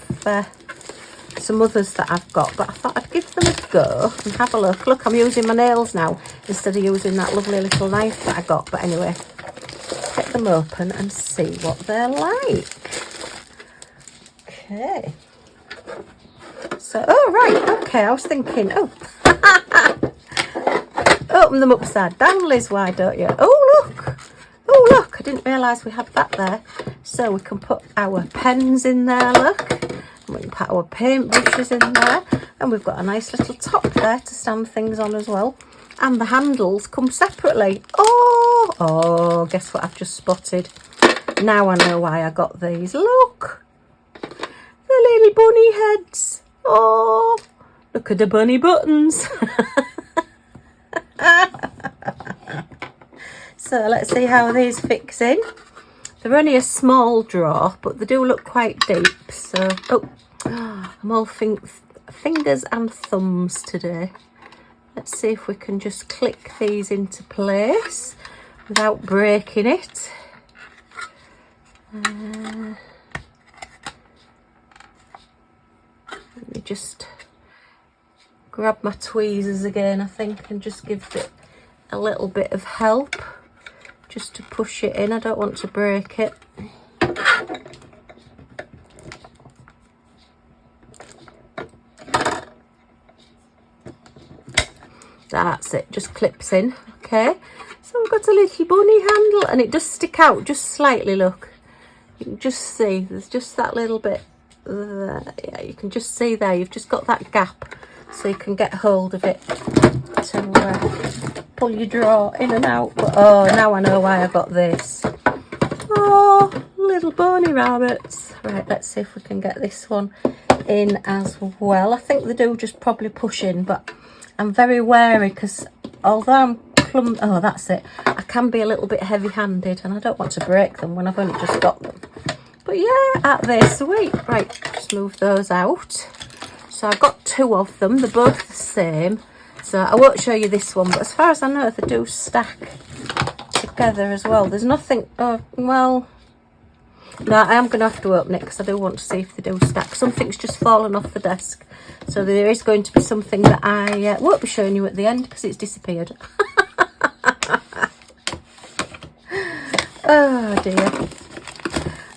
some others that I've got, but I thought I'd give them a go and have a look. Look, I'm using my nails now instead of using that lovely little knife that I got. But anyway, get them open and see what they're like. Okay. So, oh right, okay, I was thinking, oh, open them upside down, Liz, why don't you? Oh look, I didn't realise we had that there. So we can put our pens in there, look. And we can put our paintbrushes in there. And we've got a nice little top there to stand things on as well. And the handles come separately. Oh, guess what I've just spotted? Now I know why I got these. Look, the little bunny heads. Oh, look at the bunny buttons. So let's see how these fix in. They're only a small drawer, but they do look quite deep. So, I'm all fingers and thumbs today. Let's see if we can just click these into place without breaking it. Let me just grab my tweezers again, I think, and just give it a little bit of help. Just to push it in, I don't want to break it. That's it, just clips in. Okay, so I've got a little bunny handle, and it does stick out just slightly, look. You can just see, there's just that little bit there. Yeah, you can just see there, you've just got that gap, so you can get hold of it to pull your drawer in and out. But oh, now I know why I got this. Oh, little bony rabbits. Right, let's see if we can get this one in as well. I think they do just probably push in, but I'm very wary because although I'm oh, that's it, I can be a little bit heavy-handed, and I don't want to break them when I've only just got them. But yeah, at this, sweet. Right, just move those out. So I've got 2 of them. They're both the same. So I won't show you this one, but as far as I know, they do stack together as well. There's nothing, oh, well, no, I am going to have to open it because I do want to see if they do stack. Something's just fallen off the desk. So there is going to be something that I won't be showing you at the end because it's disappeared. Oh dear.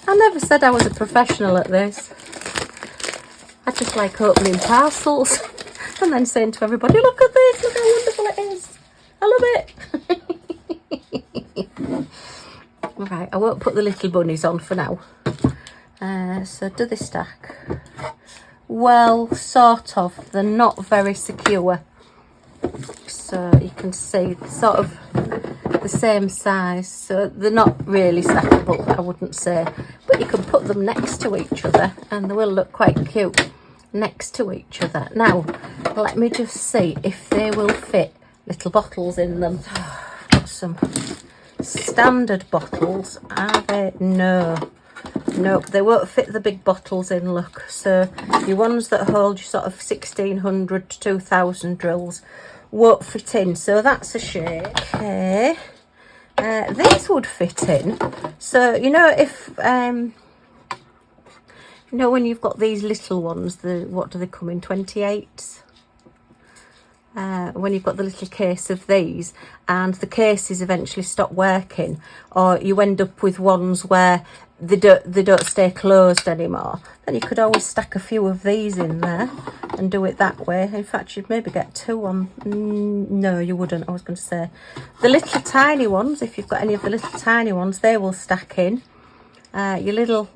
I never said I was a professional at this. I just like opening parcels and then saying to everybody, look at this, look how wonderful it is. I love it. Right, I won't put the little bunnies on for now. So do they stack? Well, sort of. They're not very secure. So you can see sort of the same size. So they're not really stackable, I wouldn't say. But you can put them next to each other and they will look quite cute next to each other. Now, let me just see if they will fit little bottles in them. Got some standard bottles. Are they? No. Nope, they won't fit the big bottles in, look. So your ones that hold your sort of 1600 to 2000 drills won't fit in. So that's a shame. Okay. These would fit in. So, you know, if... you know, when you've got these little ones, what do they come in, 28s? When you've got the little case of these and the cases eventually stop working, or you end up with ones where they don't stay closed anymore, then you could always stack a few of these in there and do it that way. In fact, you'd maybe get 2 on. No, you wouldn't. I was going to say the little tiny ones, if you've got any of the little tiny ones, they will stack in. Your little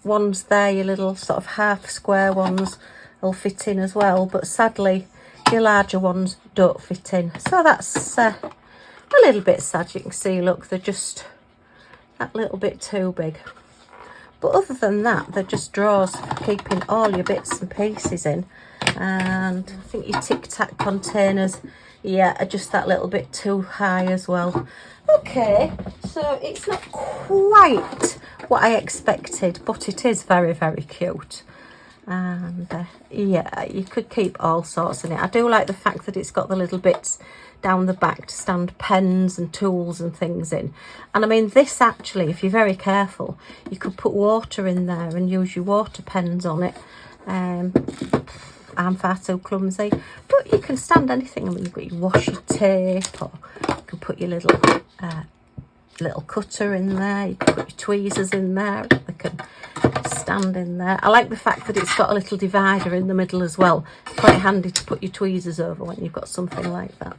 ones there, your little sort of half square ones will fit in as well, but sadly your larger ones don't fit in. So that's a little bit sad. You can see, look, they're just that little bit too big. But other than that, they're just drawers for keeping all your bits and pieces in. And I think your Tic Tac containers, yeah, are just that little bit too high as well. Okay, so it's not quite what I expected, but it is very, very cute. And yeah, you could keep all sorts in it. I do like the fact that it's got the little bits down the back to stand pens and tools and things in. And I mean, this actually, if you're very careful, you could put water in there and use your water pens on it. I'm far too clumsy, but you can stand anything. I mean, you've got your washi tape, or you can put your little cutter in there. You can put your tweezers in there. They can stand in there. I like the fact that it's got a little divider in the middle as well. It's quite handy to put your tweezers over when you've got something like that.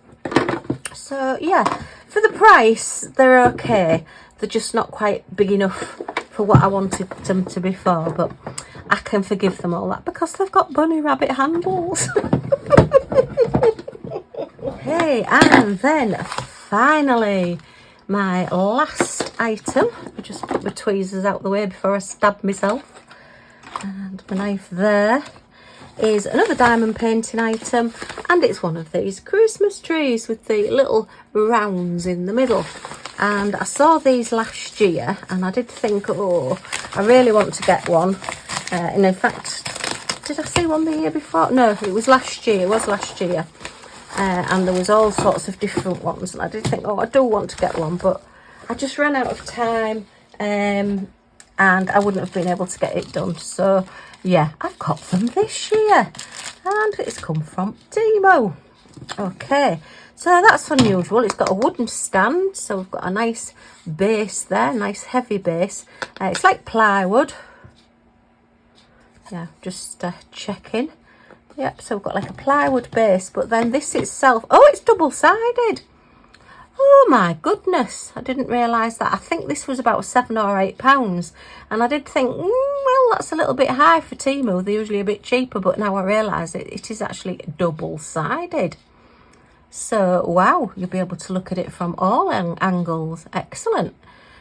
So yeah, for the price, they're okay. They're just not quite big enough for what I wanted them to be for, but I can forgive them all that because they've got bunny rabbit handles. Okay, and then finally, my last item. I just put my tweezers out the way before I stab myself. And my knife there is another diamond painting item, and it's one of these Christmas trees with the little rounds in the middle. And I saw these last year and I did think, oh, I really want to get one. And in fact, did I see one the year before? No, it was last year. It was last year. And there was all sorts of different ones, and I did think, oh, I do want to get one, but I just ran out of time, and I wouldn't have been able to get it done. So yeah, I've got them this year, and it's come from TEMU. Okay, so that's unusual. It's got a wooden stand, so we've got a nice base there, nice heavy base. It's like plywood. Yeah, just checking. Yep, so we've got like a plywood base, but then this itself, oh, it's double-sided. Oh my goodness, I didn't realise that. I think this was about £7 or £8, and I did think, well, that's a little bit high for TEMU. They're usually a bit cheaper, but now I realise it is actually double-sided. So, wow, you'll be able to look at it from all angles. Excellent.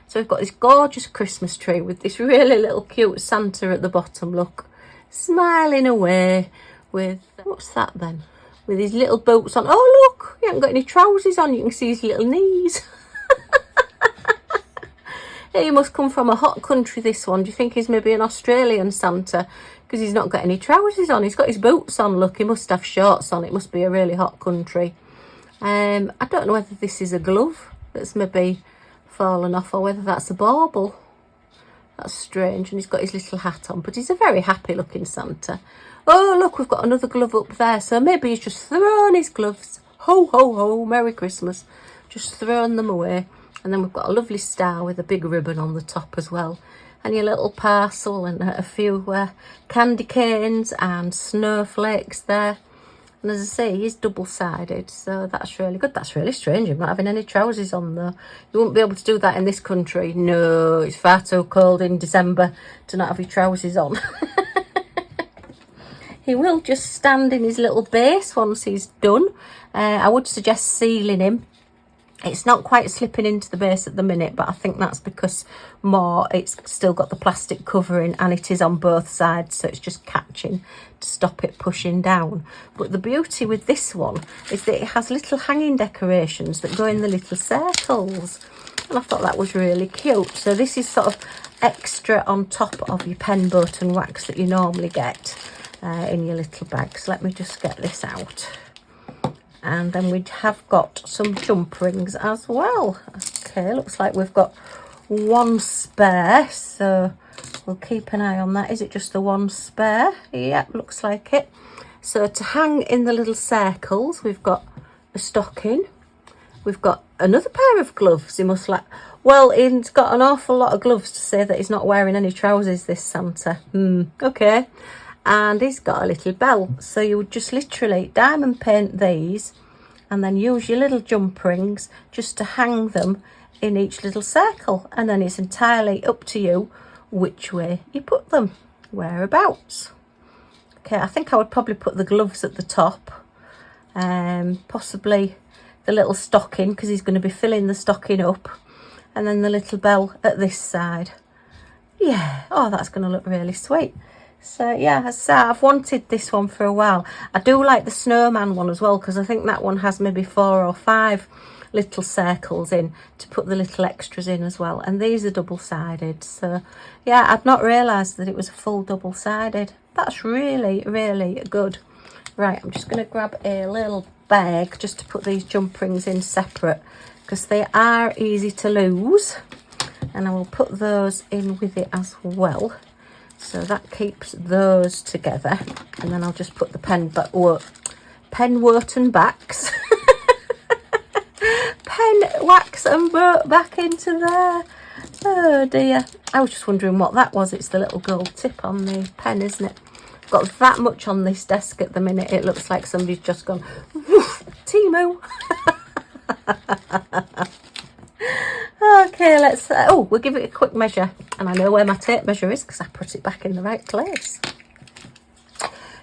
So we've got this gorgeous Christmas tree with this really little cute Santa at the bottom, look, smiling away with, what's that then? With his little boots on. Oh, look, he hasn't got any trousers on. You can see his little knees. He must come from a hot country, this one. Do you think he's maybe an Australian Santa? Because he's not got any trousers on. He's got his boots on, look. He must have shorts on. It must be a really hot country. I don't know whether this is a glove that's maybe fallen off or whether that's a bauble. That's strange. And he's got his little hat on. But he's a very happy looking Santa. Oh, look, we've got another glove up there. So maybe he's just thrown his gloves. Ho, ho, ho, Merry Christmas. Just thrown them away. And then we've got a lovely star with a big ribbon on the top as well. And your little parcel and a few candy canes and snowflakes there. And as I say, he's double-sided, so that's really good. That's really strange, him not having any trousers on though. You wouldn't be able to do that in this country. No, it's far too cold in December to not have your trousers on. He will just stand in his little base once he's done. I would suggest sealing him. It's not quite slipping into the base at the minute, but I think that's because it's still got the plastic covering and it is on both sides, so it's just catching to stop it pushing down. But the beauty with this one is that it has little hanging decorations that go in the little circles. And I thought that was really cute. So this is sort of extra on top of your pen button wax that you normally get in your little bags. Let me just get this out. And then we have got some jump rings as well. Okay, looks like we've got one spare, so we'll keep an eye on that. Is it just the one spare? Yep, looks like it. So to hang in the little circles, we've got a stocking. We've got another pair of gloves. He must like, well, he's got an awful lot of gloves to say that he's not wearing any trousers, this Santa. Okay. And he's got a little belt, so you would just literally diamond paint these and then use your little jump rings just to hang them in each little circle, and then it's entirely up to you which way you put them, whereabouts. Okay, I think I would probably put the gloves at the top, possibly the little stocking, because he's going to be filling the stocking up, and then the little bell at this side. Yeah, oh, that's going to look really sweet. So yeah, so I've wanted this one for a while. I do like the snowman one as well, because I think that one has maybe 4 or 5 little circles in to put the little extras in as well. And these are double-sided. So yeah, I'd not realised that it was a full double-sided. That's really, really good. Right, I'm just going to grab a little bag just to put these jump rings in separate, because they are easy to lose. And I will put those in with it as well. So that keeps those together, and then I'll just put the pen Warburton backs, pen wax and boat back into there. Oh dear, I was just wondering what that was. It's the little gold tip on the pen, isn't it? Got that much on this desk at the minute. It looks like somebody's just gone, woof, TEMU. Okay, let's, we'll give it a quick measure. And I know where my tape measure is because I put it back in the right place.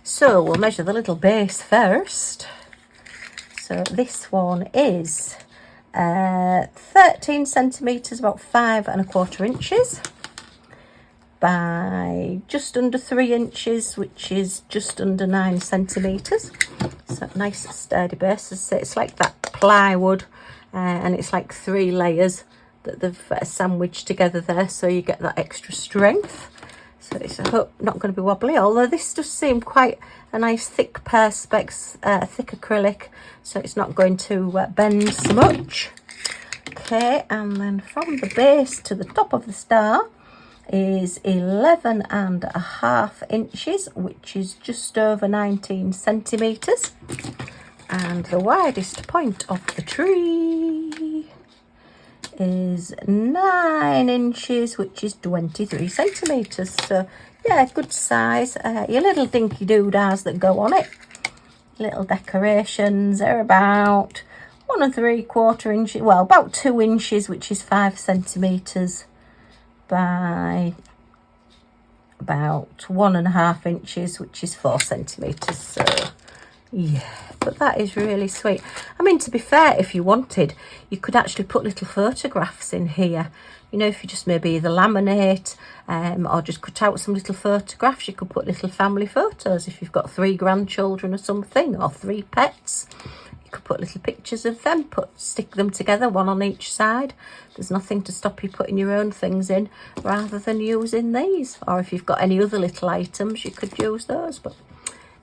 So we'll measure the little base first. So this one is 13 centimetres, about 5 1/4 inches, by just under 3 inches, which is just under 9 centimetres. So nice sturdy base. It's like that plywood, and it's like 3 layers that they've sandwiched together there, so you get that extra strength. So it's, I hope, not going to be wobbly, although this does seem quite a nice thick perspex, thick acrylic, so it's not going to bend so much. Okay, and then from the base to the top of the star is 11.5 inches, which is just over 19 centimetres. And the widest point of the tree is 9 inches, which is 23 centimetres. So yeah, good size. Your little dinky doodahs that go on it, little decorations, are about 1 3/4 inches, well, about 2 inches, which is 5 centimetres by about 1.5 inches, which is 4 centimetres. So yeah, but that is really sweet. I mean, to be fair, if you wanted, you could actually put little photographs in here. You know, if you just maybe either laminate or just cut out some little photographs, you could put little family photos. If you've got 3 grandchildren or something, or 3 pets, you could put little pictures of them, stick them together, one on each side. There's nothing to stop you putting your own things in rather than using these. Or if you've got any other little items, you could use those. But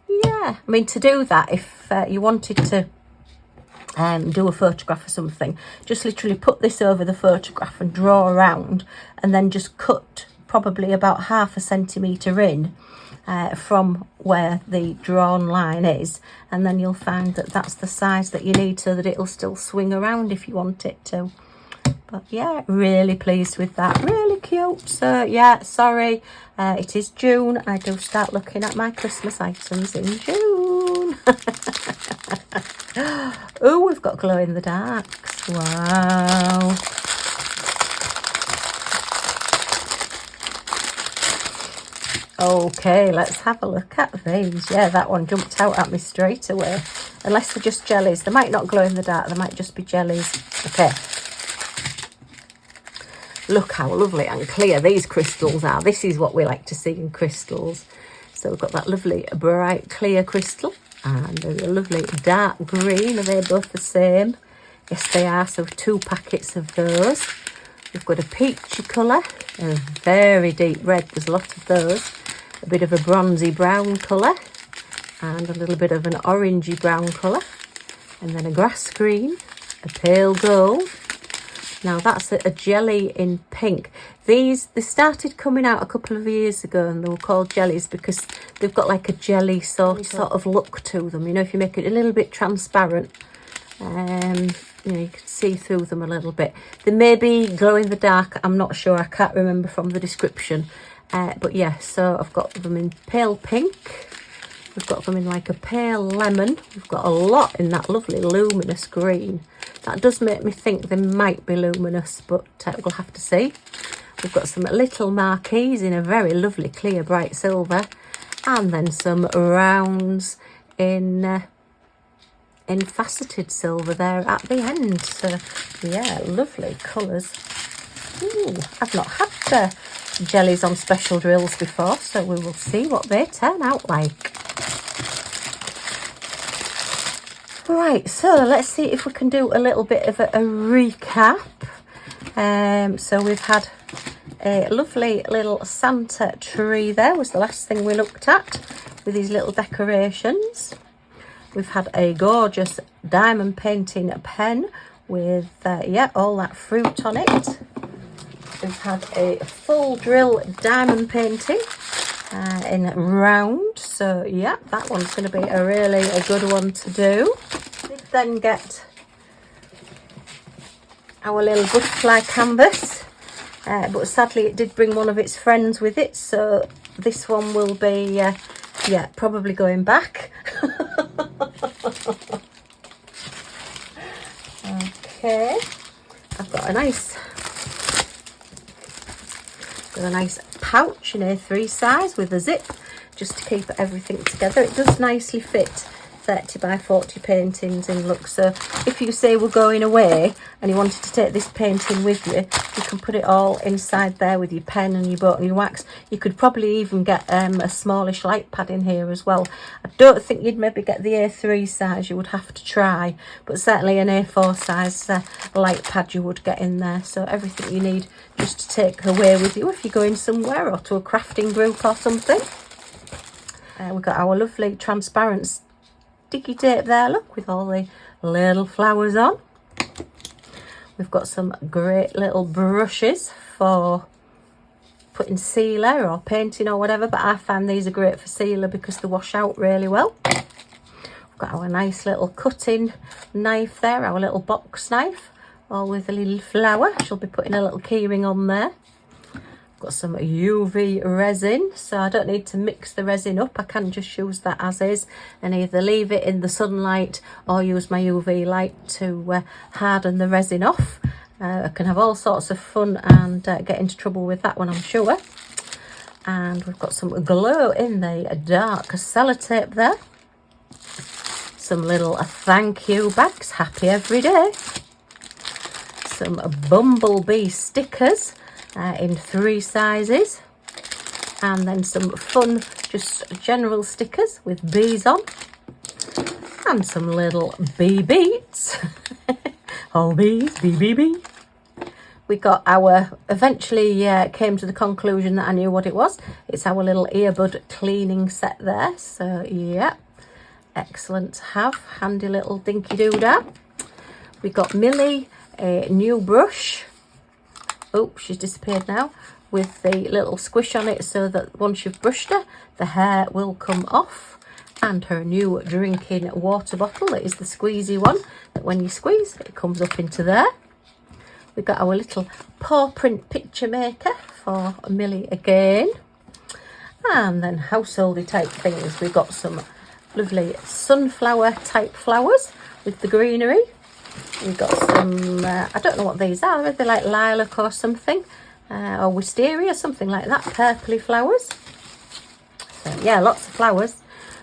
yeah, I mean, to do that, if you wanted to do a photograph or something, just literally put this over the photograph and draw around, and then just cut probably about 1/2 centimetre in from where the drawn line is, and then you'll find that that's the size that you need, so that it'll still swing around if you want it to. But yeah, really pleased with that, really cute. So yeah, sorry, it is June. I do start looking at my Christmas items in June. Oh, we've got glow in the darks. Wow. Okay, let's have a look at these. Yeah, that one jumped out at me straight away. Unless they're just jellies. They might not glow in the dark, they might just be jellies. Okay. Look how lovely and clear these crystals are. This is what we like to see in crystals. So we've got that lovely bright clear crystal and a lovely dark green. Are they both the same? Yes, they are. So 2 packets of those. We've got a peachy colour, a very deep red. There's a lot of those. A bit of a bronzy brown colour and a little bit of an orangey brown colour. And then a grass green, a pale gold. Now that's a jelly in pink. They started coming out a couple of years ago, and they were called jellies because they've got like a jelly sort of look to them. You know, if you make it a little bit transparent, you know, you can see through them a little bit. They may be glow in the dark, I'm not sure, I can't remember from the description. But yeah, so I've got them in pale pink. We've got them in like a pale lemon. We've got a lot in that lovely luminous green. That does make me think they might be luminous, but we'll have to see. We've got some little marquees in a very lovely clear bright silver, and then some rounds in faceted silver there at the end. So yeah, lovely colours. Ooh, I've not had jellies on special drills before, so we will see what they turn out like. Right, so let's see if we can do a little bit of a recap. So we've had a lovely little Santa tree. There was the last thing we looked at with these little decorations. We've had a gorgeous diamond painting pen with yeah, all that fruit on it. We've had a full drill diamond painting in round, so yeah, that one's going to be a good one to do. We did then get our little butterfly canvas, but sadly it did bring one of its friends with it, so this one will be yeah, probably going back. Okay, I've got a nice pouch in A3 size with a zip, just to keep everything together. It does nicely fit 30 by 40 paintings in look. So if you say we're going away and you wanted to take this painting with you, you can put it all inside there with your pen and your boat and your wax. You could probably even get a smallish light pad in here as well. I don't think you'd maybe get the A3 size, you would have to try, but certainly an A4 size light pad you would get in there. So everything you need just to take away with you if you're going somewhere or to a crafting group or something. We've got our lovely transparent sticky tape there, look, with all the little flowers on. We've got some great little brushes for putting sealer or painting or whatever, but I find these are great for sealer because they wash out really well. We've got our nice little cutting knife there, our little box knife, all with a little flower. She'll be putting a little keyring on there. Got some UV resin, so I don't need to mix the resin up. I can just use that as is and either leave it in the sunlight or use my UV light to harden the resin off. I can have all sorts of fun and get into trouble with that one, I'm sure. And we've got some glow in the dark sellotape there. Some little thank you bags, happy every day. Some bumblebee stickers in 3 sizes. And then some fun, just general stickers with bees on. And some little bee beats. Oh, bees, bee, bee, bee. We got our, eventually came to the conclusion that I knew what it was. It's our little earbud cleaning set there. So, yeah, excellent to have. Handy little dinky doodah. We got Millie a new brush. Oh, she's disappeared now. With the little squish on it so that once you've brushed her, the hair will come off. And her new drinking water bottle. It is the squeezy one that when you squeeze, it comes up into there. We've got our little paw print picture maker for Millie again. And then householdy type things. We've got some lovely sunflower type flowers with the greenery. We've got some, I don't know what these are. Are they like lilac or something? Or wisteria, something like that. Purpley flowers. So yeah, lots of flowers.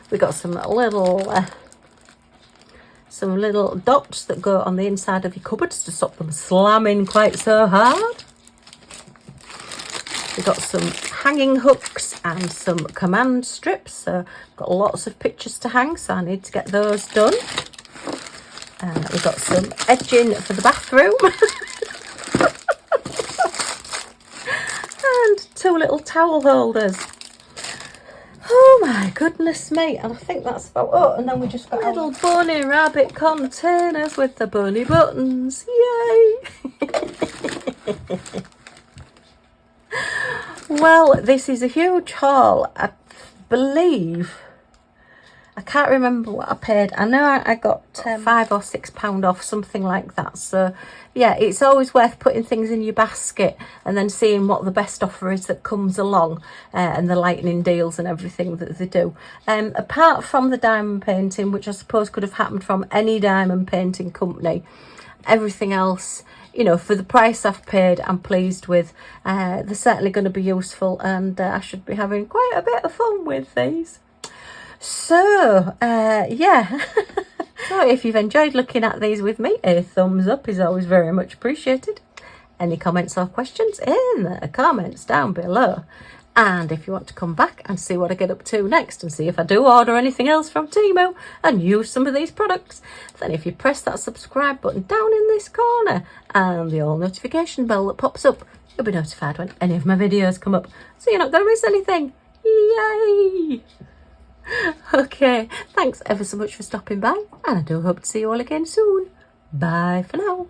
We got some little dots that go on the inside of your cupboards to stop them slamming quite so hard. We got some hanging hooks and some command strips. So got lots of pictures to hang, so I need to get those done. We've got some edging for the bathroom. And 2 little towel holders. Oh my goodness me, and I think that's about, oh, and then we just got little bunny rabbit containers with the bunny buttons, yay! Well, this is a huge haul. I believe, I can't remember what I paid. I know I got £5 or £6 off, something like that. So yeah, it's always worth putting things in your basket and then seeing what the best offer is that comes along, and the lightning deals and everything that they do. Apart from the diamond painting, which I suppose could have happened from any diamond painting company, everything else, you know, for the price I've paid, I'm pleased with. They're certainly going to be useful, and I should be having quite a bit of fun with these. So yeah. So if you've enjoyed looking at these with me, a thumbs up is always very much appreciated. Any comments or questions in the comments down below. And if you want to come back and see what I get up to next and see if I do order anything else from TEMU and use some of these products, then if you press that subscribe button down in this corner and the all notification bell that pops up, you'll be notified when any of my videos come up, so you're not going to miss anything. Yay! Okay, thanks ever so much for stopping by, and I do hope to see you all again soon. Bye for now.